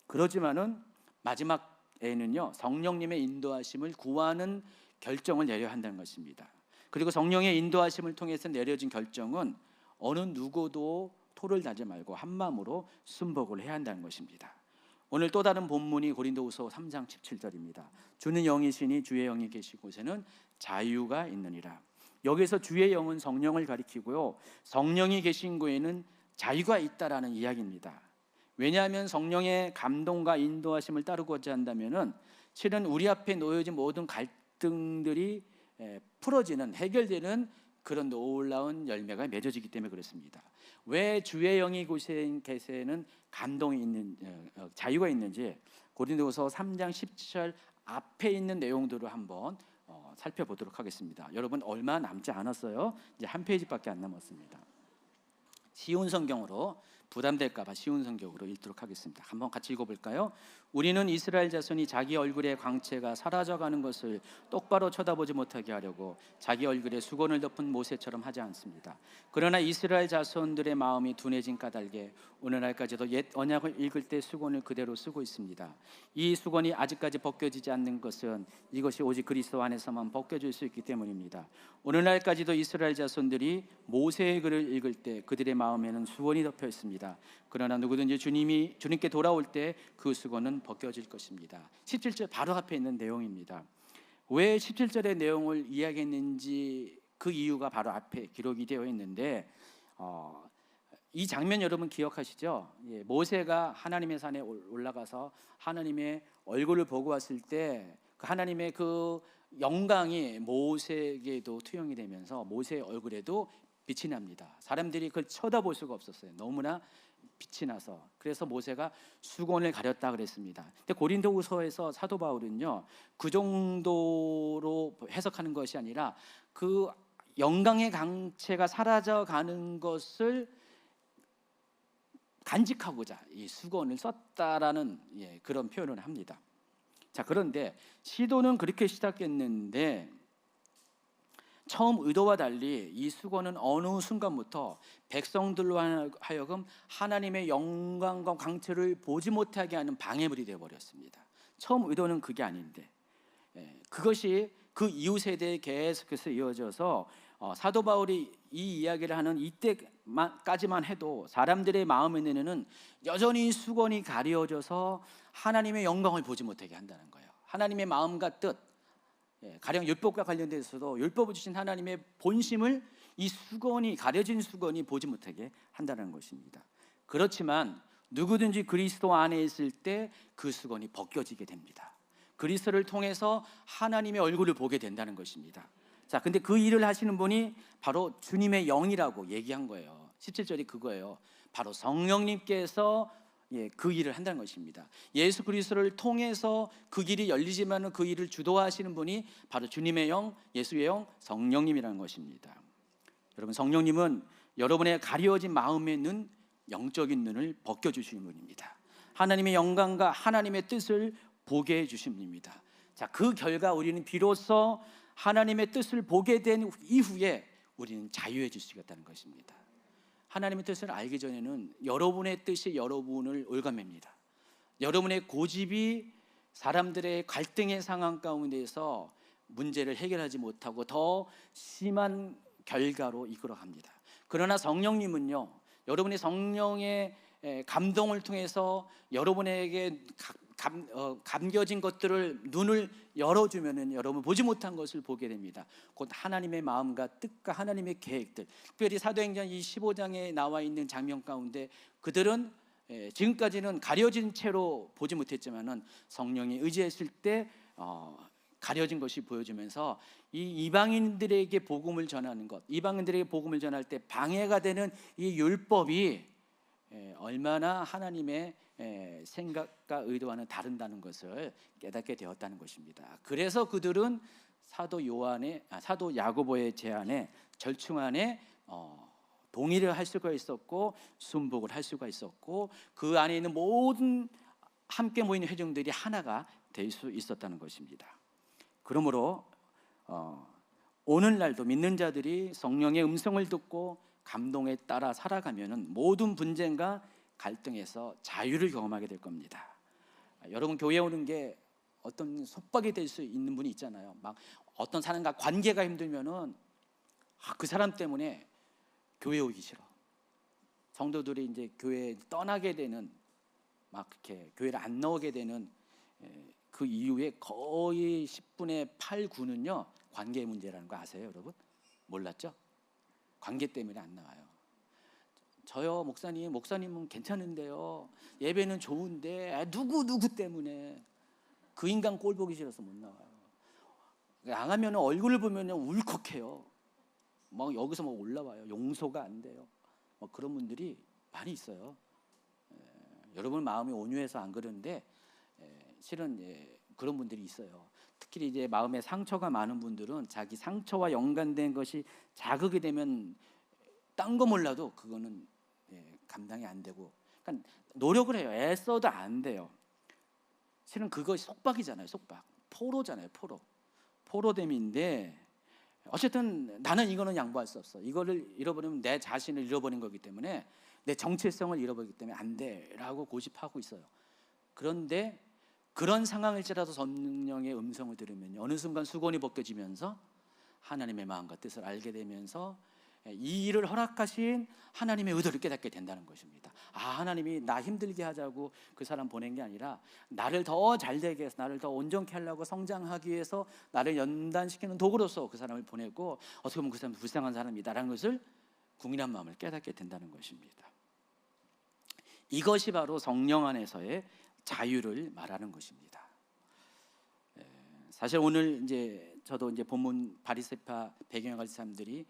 그러지만은 마지막에는요 성령님의 인도하심을 구하는 결정을 내려야 한다는 것입니다. 그리고 성령의 인도하심을 통해서 내려진 결정은 어느 누구도 토를 다지 말고 한 마음으로 순복을 해야 한다는 것입니다. 오늘 또 다른 본문이 고린도후서 3장 17절입니다. 주는 영이시니 주의 영이 계신 곳에는 자유가 있느니라. 여기서 주의 영은 성령을 가리키고요, 성령이 계신 곳에는 자유가 있다라는 이야기입니다. 왜냐하면 성령의 감동과 인도하심을 따르고자 한다면은 실은 우리 앞에 놓여진 모든 갈등들이 풀어지는, 해결되는 그런 놀라운 열매가 맺어지기 때문에 그렇습니다. 왜 주의 영이 계세는 감동이 있는, 자유가 있는지 고린도후서 3장 17절 앞에 있는 내용들을 한번 살펴보도록 하겠습니다. 여러분 얼마 남지 않았어요. 이제 한 페이지밖에 안 남았습니다. 쉬운 성경으로, 부담될까 봐 쉬운 성경으로 읽도록 하겠습니다. 한번 같이 읽어볼까요? 우리는 이스라엘 자손이 자기 얼굴의 광채가 사라져가는 것을 똑바로 쳐다보지 못하게 하려고 자기 얼굴에 수건을 덮은 모세처럼 하지 않습니다. 그러나 이스라엘 자손들의 마음이 둔해진 까닭에 오늘날까지도 옛 언약을 읽을 때 수건을 그대로 쓰고 있습니다. 이 수건이 아직까지 벗겨지지 않는 것은 이것이 오직 그리스도 안에서만 벗겨질 수 있기 때문입니다. 오늘날까지도 이스라엘 자손들이 모세의 글을 읽을 때 그들의 마음에는 수건이 덮여 있습니다. 그러나 누구든지 주님께 돌아올 때 그 수건은 벗겨질 것입니다. 17절 바로 앞에 있는 내용입니다. 왜 17절의 내용을 이야기했는지 그 이유가 바로 앞에 기록이 되어 있는데 이 장면 여러분 기억하시죠? 모세가 하나님의 산에 올라가서 하나님의 얼굴을 보고 왔을 때 그 하나님의 그 영광이 모세에게도 투영이 되면서 모세의 얼굴에도 빛이 납니다. 사람들이 그걸 쳐다볼 수가 없었어요. 너무나 빛이 나서. 그래서 모세가 수건을 가렸다 그랬습니다. 근데 고린도후서에서 사도 바울은요 그 정도로 해석하는 것이 아니라 그 영광의 광채가 사라져가는 것을 간직하고자 이 수건을 썼다라는 그런 표현을 합니다. 자, 그런데 시도는 그렇게 시작했는데 처음 의도와 달리 이 수건은 어느 순간부터 백성들로 하여금 하나님의 영광과 광채를 보지 못하게 하는 방해물이 되어버렸습니다. 처음 의도는 그게 아닌데 그것이 그 이후 세대에 계속해서 이어져서 사도 바울이 이 이야기를 하는 이때까지만 해도 사람들의 마음에는 여전히 수건이 가려져서 하나님의 영광을 보지 못하게 한다는 거예요. 하나님의 마음과 뜻, 가령 율법과 관련돼서도 율법을 주신 하나님의 본심을 이 수건이, 가려진 수건이 보지 못하게 한다는 것입니다. 그렇지만 누구든지 그리스도 안에 있을 때 그 수건이 벗겨지게 됩니다. 그리스도를 통해서 하나님의 얼굴을 보게 된다는 것입니다. 자, 근데 그 일을 하시는 분이 바로 주님의 영이라고 얘기한 거예요. 17절이 그거예요. 바로 성령님께서 그 일을 한다는 것입니다. 예수 그리스도를 통해서 그 길이 열리지만 그 일을 주도하시는 분이 바로 주님의 영, 예수의 영, 성령님이라는 것입니다. 여러분, 성령님은 여러분의 가려진 마음에 있는 영적인 눈을 벗겨주시는 분입니다. 하나님의 영광과 하나님의 뜻을 보게 해주신 분입니다. 자, 그 결과 우리는 비로소 하나님의 뜻을 보게 된 이후에 우리는 자유해질 수 있다는 것입니다. 하나님의 뜻을 알기 전에는 여러분의 뜻이 여러분을 올가맵니다. 여러분의 고집이 사람들의 갈등의 상황 가운데서 문제를 해결하지 못하고 더 심한 결과로 이끌어갑니다. 그러나 성령님은요, 여러분의 성령의 감동을 통해서 여러분에게 감겨진 것들을 눈을 열어주면은 여러분 보지 못한 것을 보게 됩니다. 곧 하나님의 마음과 뜻과 하나님의 계획들, 특별히 사도행전 15장에 나와 있는 장면 가운데 그들은 지금까지는 가려진 채로 보지 못했지만은 성령이 의지했을 때 가려진 것이 보여주면서 이 이방인들에게 복음을 전하는 것, 이방인들에게 복음을 전할 때 방해가 되는 이 율법이 얼마나 하나님의 생각과 의도와는 다른다는 것을 깨닫게 되었다는 것입니다. 그래서 그들은 사도 야고보의 제안에 절충안에 동의를 할 수가 있었고 순복을 할 수가 있었고 그 안에 있는 모든 함께 모이는 회중들이 하나가 될 수 있었다는 것입니다. 그러므로 오늘날도 믿는 자들이 성령의 음성을 듣고 감동에 따라 살아가면은 모든 분쟁과 갈등에서 자유를 경험하게 될 겁니다. 여러분 교회 오는 게 어떤 속박이 될 수 있는 분이 있잖아요. 막 어떤 사람과 관계가 힘들면은 그 사람 때문에 교회 오기 싫어. 성도들이 이제 교회 떠나게 되는 막 이렇게 교회를 안 나오게 되는 그 이유에 거의 10분의 8, 9는요 관계 문제라는 거 아세요, 여러분? 몰랐죠? 관계 때문에 안 나와요. 저요 목사님은 괜찮은데요. 예배는 좋은데 누구 때문에 그 인간 꼴 보기 싫어서 못 나와요. 나가면 얼굴을 보면 울컥해요. 막 여기서 막 올라와요. 용서가 안 돼요. 막 그런 분들이 많이 있어요. 여러분 마음이 온유해서 안 그러는데 실은 그런 분들이 있어요. 특히 이제 마음에 상처가 많은 분들은 자기 상처와 연관된 것이 자극이 되면 딴 거 몰라도 그거는 감당이 안 되고, 그러니까 노력을 해요. 애써도 안 돼요. 실은 그것이 속박이잖아요. 속박, 포로잖아요. 포로됨인데 어쨌든 나는 이거는 양보할 수 없어. 이거를 잃어버리면 내 자신을 잃어버린 거기 때문에 내 정체성을 잃어버리기 때문에 안 돼라고 고집하고 있어요. 그런데 그런 상황일지라도 성령의 음성을 들으면 어느 순간 수건이 벗겨지면서 하나님의 마음과 뜻을 알게 되면서 이 일을 허락하신 하나님의 의도를 깨닫게 된다는 것입니다. 하나님이 나 힘들게 하자고 그 사람 보낸 게 아니라 나를 더 잘되게 해서 나를 더 온전케 하려고 성장하기 위해서 나를 연단시키는 도구로서 그 사람을 보내고 어떻게 보면 그 사람은 불쌍한 사람이다라는 것을 궁일한 마음을 깨닫게 된다는 것입니다. 이것이 바로 성령 안에서의 자유를 말하는 것입니다. 사실 오늘 이제 저도 이제 본문 바리새파 배경에 가진 사람들이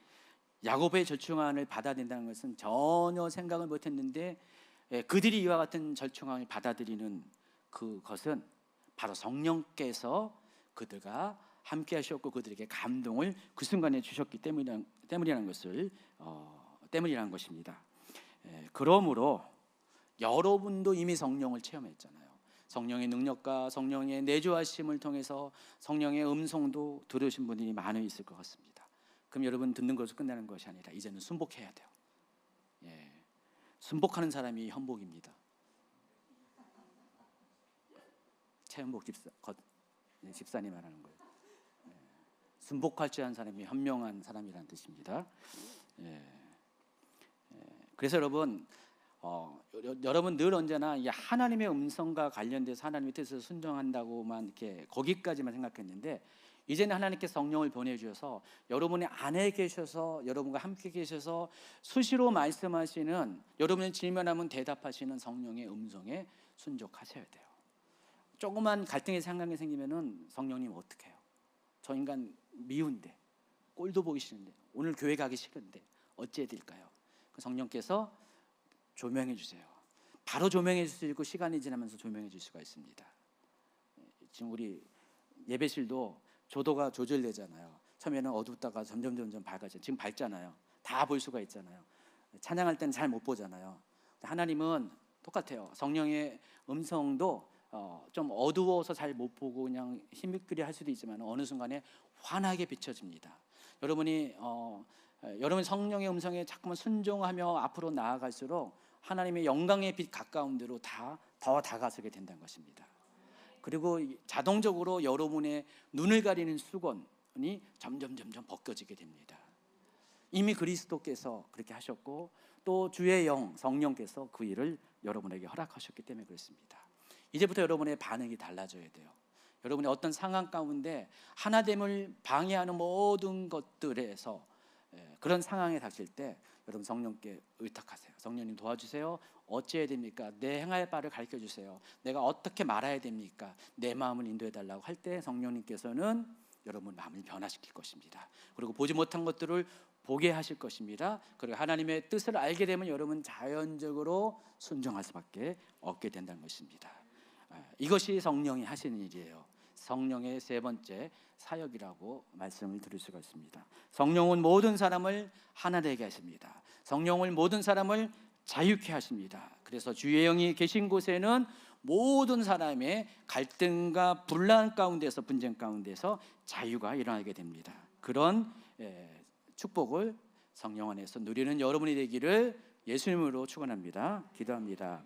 야곱의 절충안을 받아들인다는 것은 전혀 생각을 못했는데 그들이 이와 같은 절충안을 받아들이는 그것은 바로 성령께서 그들과 함께 하셨고 그들에게 감동을 그 순간에 주셨기 때문이라는 것입니다. 그러므로 여러분도 이미 성령을 체험했잖아요. 성령의 능력과 성령의 내주하심을 통해서 성령의 음성도 들으신 분들이 많이 있을 것 같습니다. 그럼 여러분 듣는 것으로 끝나는 것이 아니라 이제는 순복해야 돼요. 순복하는 사람이 현복입니다. 최현복 집사님 말하는 거예요. 순복할 줄 아는 사람이 현명한 사람이라는 뜻입니다. 그래서 여러분 여러분 늘 언제나 이 하나님의 음성과 관련돼서 하나님의 뜻을 순종한다고만 이렇게 거기까지만 생각했는데 이제는 하나님께서 성령을 보내주셔서 여러분의 안에 계셔서 여러분과 함께 계셔서 수시로 말씀하시는, 여러분의 질문하면 대답하시는 성령의 음성에 순종하셔야 돼요. 조그만 갈등의 상황이 생기면은 성령님 어떻게 해요? 저 인간 미운데, 꼴도 보기 싫은데, 오늘 교회 가기 싫은데 어찌해야 될까요? 그 성령께서 조명해 주세요. 바로 조명해 줄 수 있고 시간이 지나면서 조명해 줄 수가 있습니다. 지금 우리 예배실도 조도가 조절되잖아요. 처음에는 어둡다가 점점 밝아져요. 지금 밝잖아요. 다 볼 수가 있잖아요. 찬양할 때는 잘 못 보잖아요. 하나님은 똑같아요. 성령의 음성도 좀 어두워서 잘 못 보고 그냥 힘있게 할 수도 있지만 어느 순간에 환하게 비춰집니다. 여러분이 성령의 음성에 자꾸만 순종하며 앞으로 나아갈수록 하나님의 영광의 빛 가까운 데로 더 다가서게 된다는 것입니다. 그리고 자동적으로 여러분의 눈을 가리는 수건이 점점 벗겨지게 됩니다. 이미 그리스도께서 그렇게 하셨고 또 주의 영 성령께서 그 일을 여러분에게 허락하셨기 때문에 그렇습니다. 이제부터 여러분의 반응이 달라져야 돼요. 여러분의 어떤 상황 가운데 하나됨을 방해하는 모든 것들에서 그런 상황에 닥칠 때 여러분 성령께 의탁하세요. 성령님 도와주세요. 어찌해야 됩니까? 내 행할 바를 가르쳐 주세요. 내가 어떻게 말해야 됩니까? 내 마음을 인도해 달라고 할 때 성령님께서는 여러분 마음을 변화시킬 것입니다. 그리고 보지 못한 것들을 보게 하실 것입니다. 그리고 하나님의 뜻을 알게 되면 여러분 자연적으로 순종할 수밖에 없게 된다는 것입니다. 이것이 성령이 하시는 일이에요. 성령의 세 번째 사역이라고 말씀을 드릴 수가 있습니다. 성령은 모든 사람을 하나 되게 하십니다. 성령을 모든 사람을 자유케 하십니다. 그래서 주의 영이 계신 곳에는 모든 사람의 갈등과 분란 가운데서, 분쟁 가운데서 자유가 일어나게 됩니다. 그런 축복을 성령 안에서 누리는 여러분이 되기를 예수님으로 축원합니다. 기도합니다.